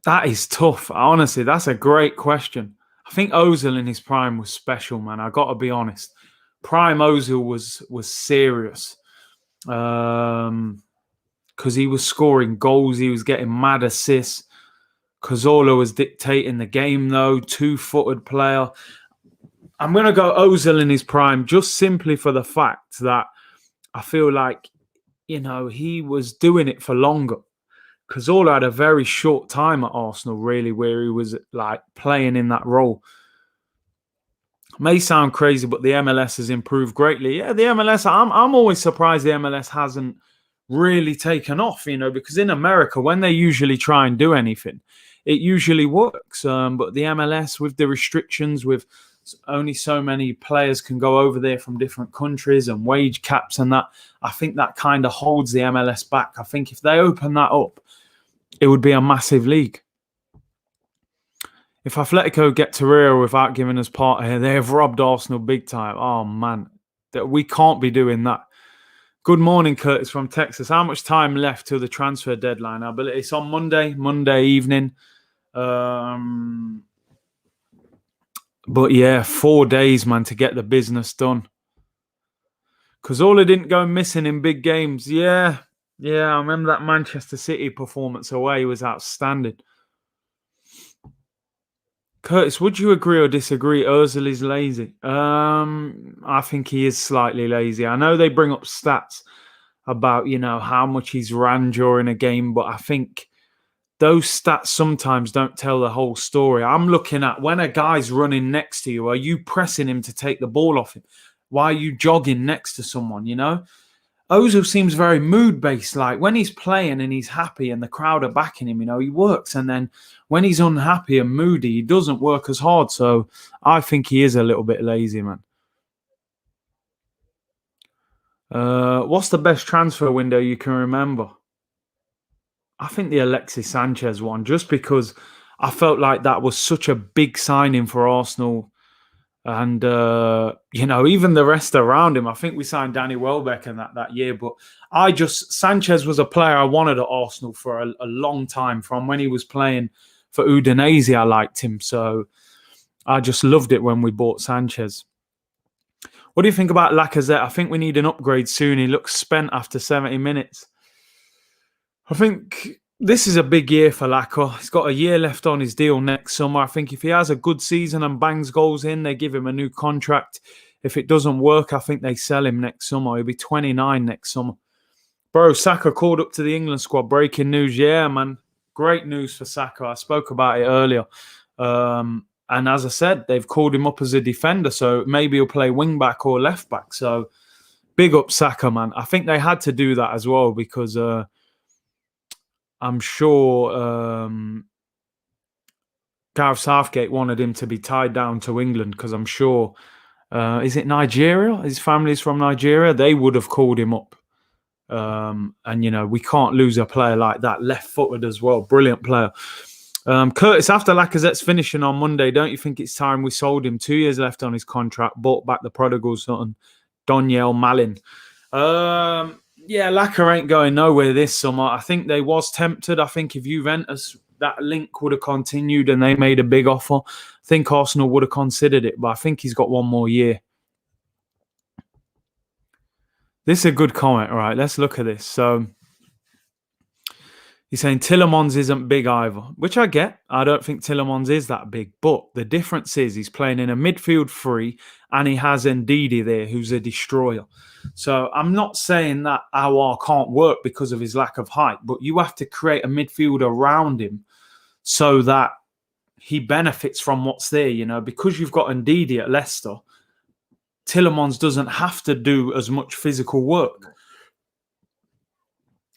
[SPEAKER 1] That is tough. Honestly, that's a great question. I think Ozil in his prime was special, man. I got to be honest. Prime Ozil was serious. Because he was scoring goals. He was getting mad assists. Cazorla was dictating the game, though. Two-footed player. I'm going to go Ozil in his prime just simply for the fact that I feel like, he was doing it for longer. Cazorla had a very short time at Arsenal, really, where he was like playing in that role. May sound crazy, but the MLS has improved greatly. Yeah, the MLS, I'm always surprised the MLS hasn't really taken off, because in America, when they usually try and do anything, it usually works. But the MLS, with the restrictions, with only so many players can go over there from different countries and wage caps and that, I think that kind of holds the MLS back. I think if they open that up, it would be a massive league. If Atletico get Torreira without giving us part here, they have robbed Arsenal big time. Oh, man. We can't be doing that. Good morning, Curtis from Texas. How much time left till the transfer deadline? I believe it's on Monday evening. But yeah, 4 days, man, to get the business done. Cazorla didn't go missing in big games. Yeah, I remember that Manchester City performance away was outstanding. Curtis, would you agree or disagree Ozil is lazy? I think he is slightly lazy. I know they bring up stats about, how much he's ran during a game, but I think those stats sometimes don't tell the whole story. I'm looking at when a guy's running next to you, are you pressing him to take the ball off him? Why are you jogging next to someone, Ozil seems very mood-based. Like when he's playing and he's happy and the crowd are backing him, he works. And then when he's unhappy and moody, he doesn't work as hard. So I think he is a little bit lazy, man. What's the best transfer window you can remember? I think the Alexis Sanchez one, just because I felt like that was such a big signing for Arsenal. And, even the rest around him. I think we signed Danny Welbeck in that year. But Sanchez was a player I wanted at Arsenal for a long time. From when he was playing for Udinese, I liked him. So I just loved it when we bought Sanchez. What do you think about Lacazette? I think we need an upgrade soon. He looks spent after 70 minutes. I think this is a big year for Lacazette. He's got a year left on his deal next summer. I think if he has a good season and bangs goals in, they give him a new contract. If it doesn't work, I think they sell him next summer. He'll be 29 next summer. Bro, Saka called up to the England squad. Breaking news. Yeah, man. Great news for Saka. I spoke about it earlier. And as I said, they've called him up as a defender. So maybe he'll play wing back or left back. So big up Saka, man. I think they had to do that as well because I'm sure Gareth Southgate wanted him to be tied down to England because I'm sure, is it Nigeria? His family's from Nigeria. They would have called him up And, you know, we can't lose a player like that, left-footed as well. Brilliant player. Curtis, after Lacazette's finishing on Monday, don't you think it's time we sold him? 2 years left on his contract, bought back the prodigal son, Doniel Malin. Yeah, Laka ain't going nowhere this summer. I think they was tempted. I think if Juventus, that link would have continued and they made a big offer, I think Arsenal would have considered it, but I think he's got one more year. This is a good comment, right? Let's look at this. So he's saying Tielemans isn't big either, which I get. I don't think Tielemans is that big, but the difference is he's playing in a midfield three and he has Ndidi there, who's a destroyer. So I'm not saying that Aour can't work because of his lack of height, but you have to create a midfield around him so that he benefits from what's there, you know, because you've got Ndidi at Leicester, Tielemans doesn't have to do as much physical work.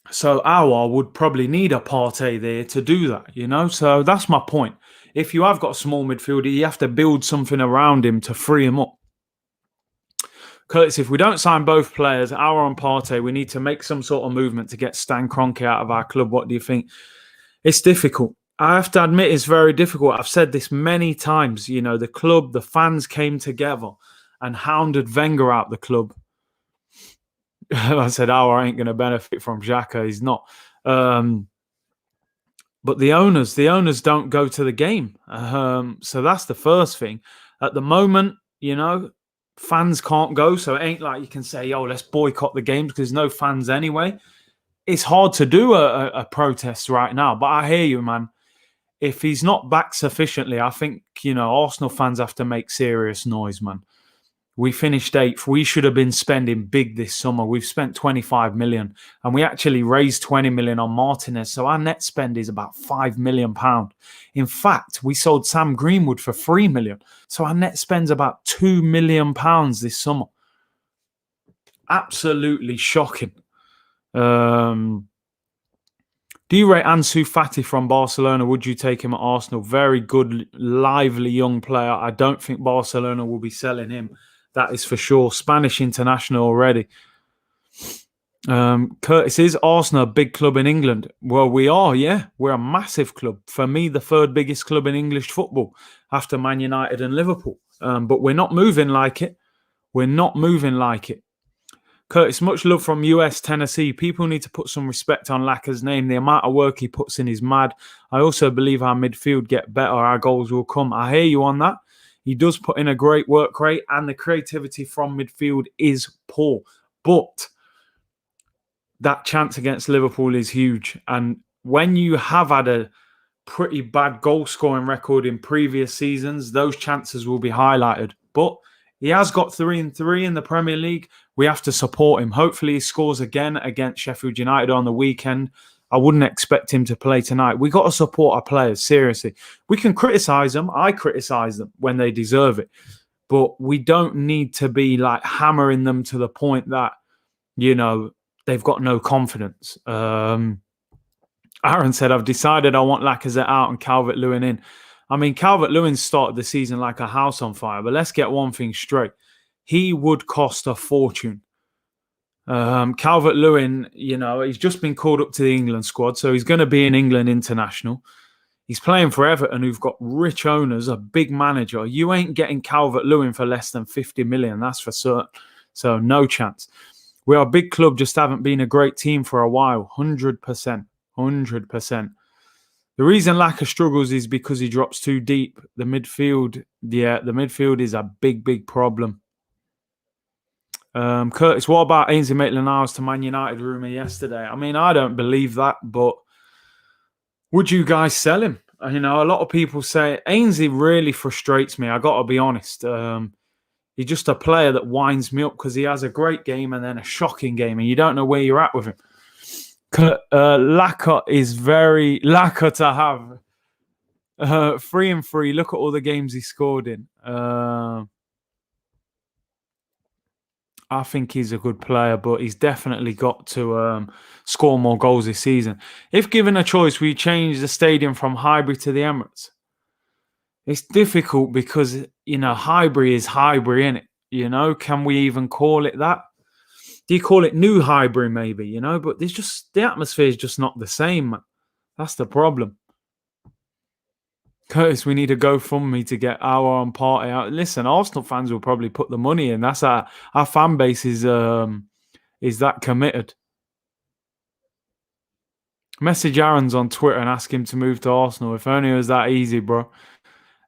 [SPEAKER 1] So Aour would probably need a Partey there to do that, you know? So that's my point. If you have got a small midfielder, you have to build something around him to free him up. Curtis, if we don't sign both players, Aour and Partey, we need to make some sort of movement to get Stan Kroenke out of our club. What do you think? It's difficult. I have to admit it's very difficult. I've said this many times. You know, the club, the fans came together and hounded Wenger out the club. I said, Aour ain't going to benefit from Xhaka. He's not. But the owners don't go to the game. So that's the first thing. At the moment, you know, fans can't go. So it ain't like you can say, oh, let's boycott the games because there's no fans anyway. It's hard to do a protest right now. But I hear you, man. If he's not back sufficiently, I think, you know, Arsenal fans have to make serious noise, man. We finished 8th. We should have been spending big this summer. We've spent 25 million and we actually raised 20 million on Martinez. So our net spend is about £5 million. In fact, we sold Sam Greenwood for 3 million. So our net spend's about £2 million this summer. Absolutely shocking. Do you rate Ansu Fati from Barcelona? Would you take him at Arsenal? Very good, lively young player. I don't think Barcelona will be selling him. That is for sure. Spanish international already. Curtis, is Arsenal a big club in England? Well, we are, yeah. We're a massive club. For me, the third biggest club in English football after Man United and Liverpool. But we're not moving like it. We're not moving like it. Curtis, much love from US Tennessee. People need to put some respect on Laka's name. The amount of work he puts in is mad. I also believe our midfield get better. Our goals will come. I hear you on that. He does put in a great work rate and the creativity from midfield is poor. But that chance against Liverpool is huge. And when you have had a pretty bad goal-scoring record in previous seasons, those chances will be highlighted. But he has got 3-3 in the Premier League. We have to support him. Hopefully he scores again against Sheffield United on the weekend. I wouldn't expect him to play tonight. We got to support our players, seriously. We can criticise them. I criticise them when they deserve it. But we don't need to be like hammering them to the point that, you know, they've got no confidence. Aaron said, I've decided I want Lacazette out and Calvert-Lewin in. I mean, Calvert-Lewin started the season like a house on fire, but let's get one thing straight. He would cost a fortune. Calvert-Lewin, you know, he's just been called up to the England squad, so he's going to be an England international. He's playing for Everton, who've got rich owners, a big manager. You ain't getting Calvert-Lewin for less than 50 million, that's for certain. So no chance. We are a big club, just haven't been a great team for a while. 100%. 100%. The reason Laka struggles is because he drops too deep. The midfield, the midfield is a big, big problem. Curtis, what about Ainsley Maitland-Niles to Man United rumour yesterday? I mean, I don't believe that, but would you guys sell him? You know, a lot of people say Ainsley really frustrates me. I got to be honest. He's just a player that winds me up because he has a great game and then a shocking game, and you don't know where you're at with him. Laka is very Laka to have. 3-3. Look at all the games he scored in. I think he's a good player, but he's definitely got to score more goals this season. If given a choice, we change the stadium from Highbury to the Emirates. It's difficult because, you know, Highbury is Highbury, innit? You know, can we even call it that? do you call it new Highbury maybe, you know? But there's just, the atmosphere is just not the same, man. That's the problem. Curtis, we need a GoFundMe to get Aour and Party out. Listen, Arsenal fans will probably put the money in. That's our fan base is that committed. Message Aaron's on Twitter and ask him to move to Arsenal. If only it was that easy, bro.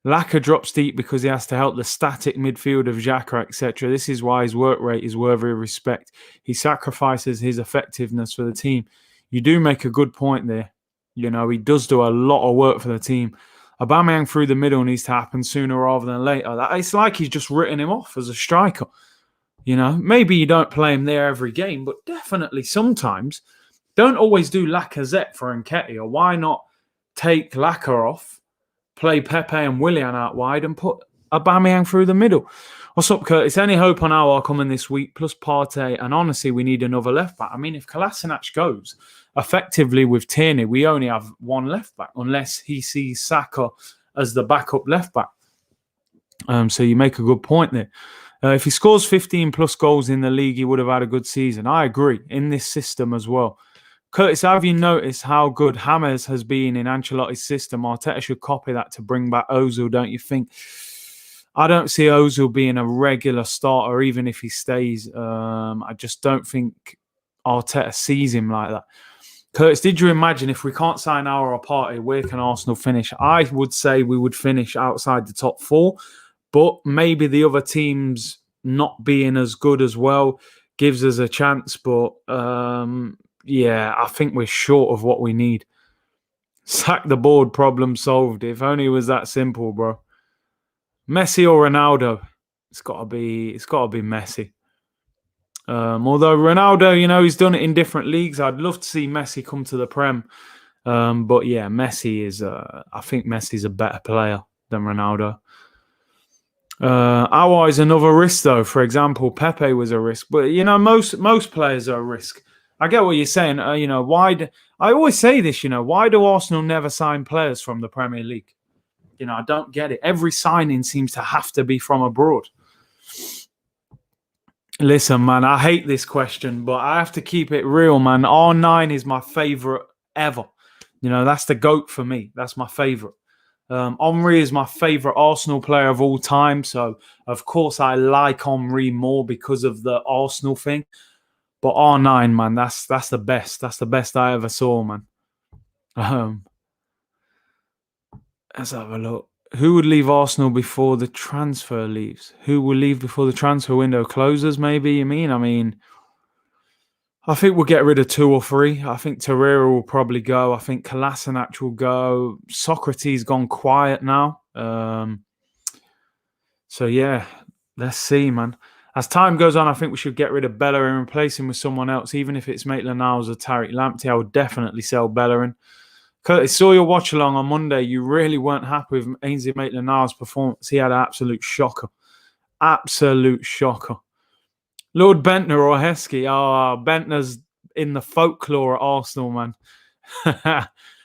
[SPEAKER 1] Laka drops deep because he has to help the static midfield of Xhaka, etc. This is why his work rate is worthy of respect. He sacrifices his effectiveness for the team. You do make a good point there. You know, he does do a lot of work for the team. Aubameyang through the middle needs to happen sooner rather than later. It's like he's just written him off as a striker. You know, maybe you don't play him there every game, but definitely sometimes. Don't always do Lacazette for Nketiah. Why not take Laka off, play Pepe and Willian out wide, and put Aubameyang through the middle? What's up, Curtis? Any hope on Aour coming this week, plus Partey? And honestly, we need another left-back. I mean, if Kolasinac goes, effectively with Tierney, we only have one left-back, unless he sees Saka as the backup left-back. So you make a good point there. If he scores 15 plus goals in the league, he would have had a good season. I agree, in this system as well. Curtis, have you noticed how good James has been in Ancelotti's system? Arteta should copy that to bring back Ozil, don't you think? I don't see Ozil being a regular starter, even if he stays. I just don't think Arteta sees him like that. Curtis, did you imagine if we can't sign Aour or Partey, where can Arsenal finish? I would say we would finish outside the top four, but maybe the other teams not being as good as well gives us a chance. But yeah, I think we're short of what we need. Sack the board, problem solved. If only it was that simple, bro. Messi or Ronaldo? It's got to be Messi. Although Ronaldo, you know, he's done it in different leagues. I'd love to see Messi come to the Prem. But yeah, Messi is. I think Messi's a better player than Ronaldo. Aour is another risk, though. For example, Pepe was a risk, but you know, most players are a risk. I get what you're saying. You know, I always say this. You know, why do Arsenal never sign players from the Premier League? You know, I don't get it. Every signing seems to have to be from abroad. Listen, man, I hate this question, but I have to keep it real, man. R9 is my favourite ever. You know, that's the GOAT for me. That's my favourite. Henry is my favourite Arsenal player of all time. So, of course, I like Henry more because of the Arsenal thing. But R9, man, that's the best. That's the best I ever saw, man. Let's have a look. Who would leave Arsenal before the transfer leaves? Who will leave before the transfer window closes, maybe, you mean? I mean, I think we'll get rid of 2 or 3. I think Torreira will probably go. I think Kolasinac will go. Socrates gone quiet now. So, yeah, let's see, man. As time goes on, I think we should get rid of Bellerin and replace him with someone else. Even if it's Maitland-Niles or Tariq Lamptey, I would definitely sell Bellerin. Curtis, saw your watch along on Monday. You really weren't happy with Ainsley Maitland-Niles' performance. He had an absolute shocker. Absolute shocker. Lord Bentner or Heskey? Oh, Bentner's in the folklore at Arsenal, man.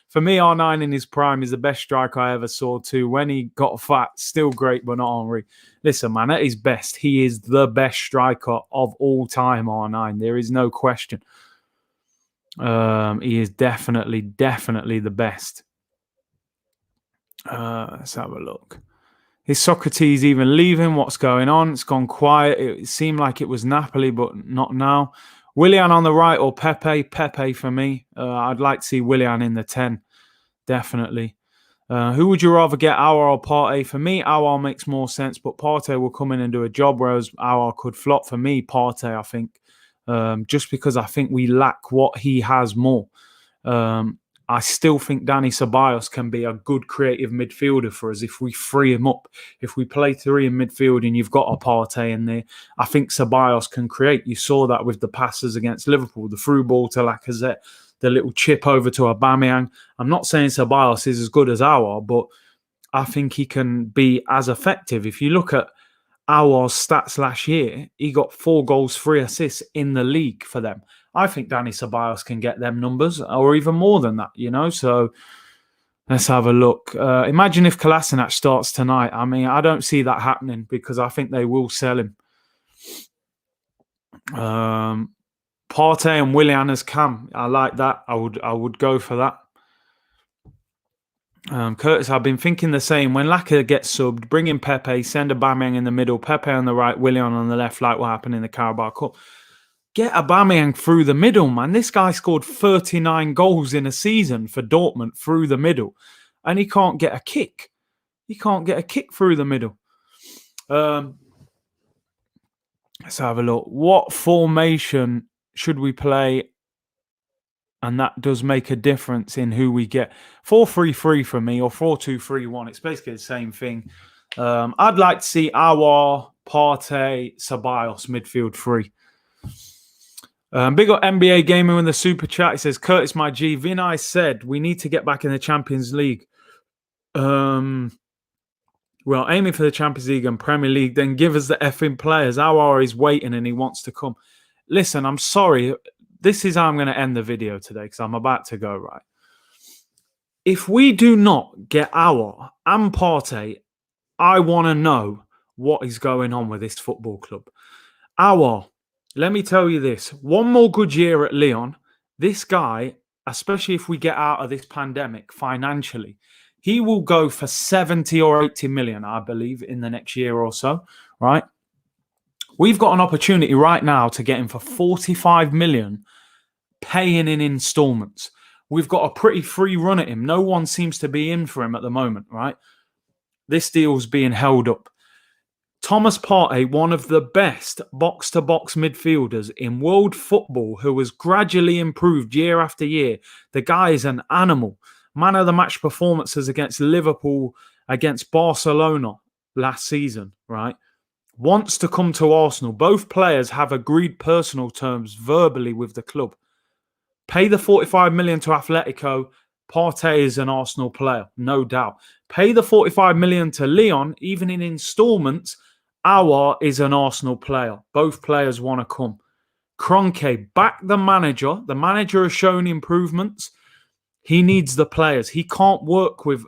[SPEAKER 1] For me, R9 in his prime is the best striker I ever saw too. When he got fat, still great, but not Henry. Listen, man, at his best, he is the best striker of all time, R9. There is no question. He is definitely the best. Let's have a look. Is Socrates even leaving? What's going on? It's gone quiet. It seemed like it was Napoli, but not now. Willian on the right or Pepe? Pepe for me. I'd like to see Willian in the 10. Definitely. Who would you rather get, Aour or Partey? For me, Aour makes more sense, but Partey will come in and do a job, whereas Aour could flop. For me, Partey, I think. Just because I think we lack what he has more. I still think Dani Ceballos can be a good creative midfielder for us if we free him up. If we play 3 in midfield and you've got a Partey in there, I think Ceballos can create. You saw that with the passes against Liverpool, the through ball to Lacazette, the little chip over to Aubameyang. I'm not saying Ceballos is as good as Aour, but I think he can be as effective. If you look at Aour's stats last year, he got 4 goals, 3 assists in the league for them. I think Dani Ceballos can get them numbers or even more than that, you know? So let's have a look. Imagine if Kolasinac starts tonight. I mean, I don't see that happening because I think they will sell him. Partey and Willian as cam. I like that. I would go for that. Curtis, I've been thinking the same. When Laka gets subbed, bring in Pepe, send Aubameyang in the middle, Pepe on the right, Willian on the left, like what happened in the Carabao Cup. Get Aubameyang through the middle, man. This guy scored 39 goals in a season for Dortmund through the middle, and he can't get a kick. He can't get a kick through the middle. Let's have a look. What formation should we play? And that does make a difference in who we get. 4-3-3 for me, or 4-2-3-1. It's basically the same thing. I'd like to see Aour, Partey, Ceballos midfield three. Big up NBA Gamer in the super chat. He says, Curtis, my G, Vinay said we need to get back in the Champions League. Well, aiming for the Champions League and Premier League, then give us the effing players. Aour is waiting and he wants to come. Listen, I'm sorry. This is how I'm going to end the video today because I'm about to go, right? If we do not get Aour and Partey, I want to know what is going on with this football club. Aour, let me tell you this. One more good year at Lyon, this guy, especially if we get out of this pandemic financially, he will go for 70 or 80 million, I believe, in the next year or so, right? We've got an opportunity right now to get him for 45 million, paying in installments. We've got a pretty free run at him. No one seems to be in for him at the moment, right? This deal's being held up. Thomas Partey, one of the best box-to-box midfielders in world football, who has gradually improved year after year. The guy is an animal. Man of the match performances against Liverpool, against Barcelona last season, right? Wants to come to Arsenal. Both players have agreed personal terms verbally with the club. Pay the 45 million to Atletico. Partey is an Arsenal player, no doubt. Pay the 45 million to Lyon, even in installments. Aour is an Arsenal player. Both players want to come. Kroenke, back the manager. The manager has shown improvements. He needs the players. He can't work with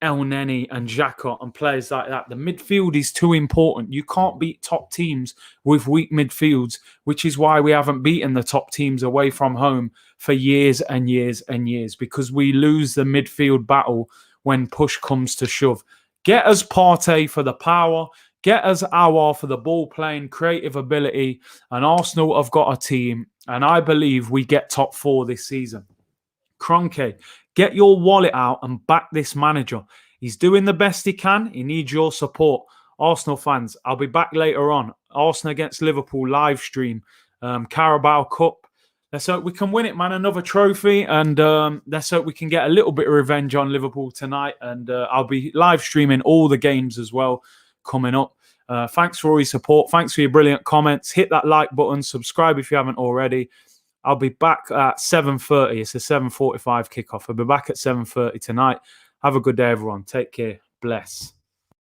[SPEAKER 1] El Neni and Xhaka and players like that. The midfield is too important. You can't beat top teams with weak midfields, which is why we haven't beaten the top teams away from home for years and years and years, because we lose the midfield battle when push comes to shove. Get us Partey for the power. Get us Aour for the ball playing, creative ability. And Arsenal have got a team, and I believe we get top four this season. Kroenke, get your wallet out and back this manager. He's doing the best he can. He needs your support. Arsenal fans, I'll be back later on. Arsenal against Liverpool live stream. Carabao Cup. Let's hope we can win it, man. Another trophy. And let's hope we can get a little bit of revenge on Liverpool tonight. And I'll be live streaming all the games as well coming up. Thanks for all your support. Thanks for your brilliant comments. Hit that like button. Subscribe if you haven't already. I'll be back at 7:30. It's a 7:45 kickoff. I'll be back at 7:30 tonight. Have a good day, everyone. Take care. Bless.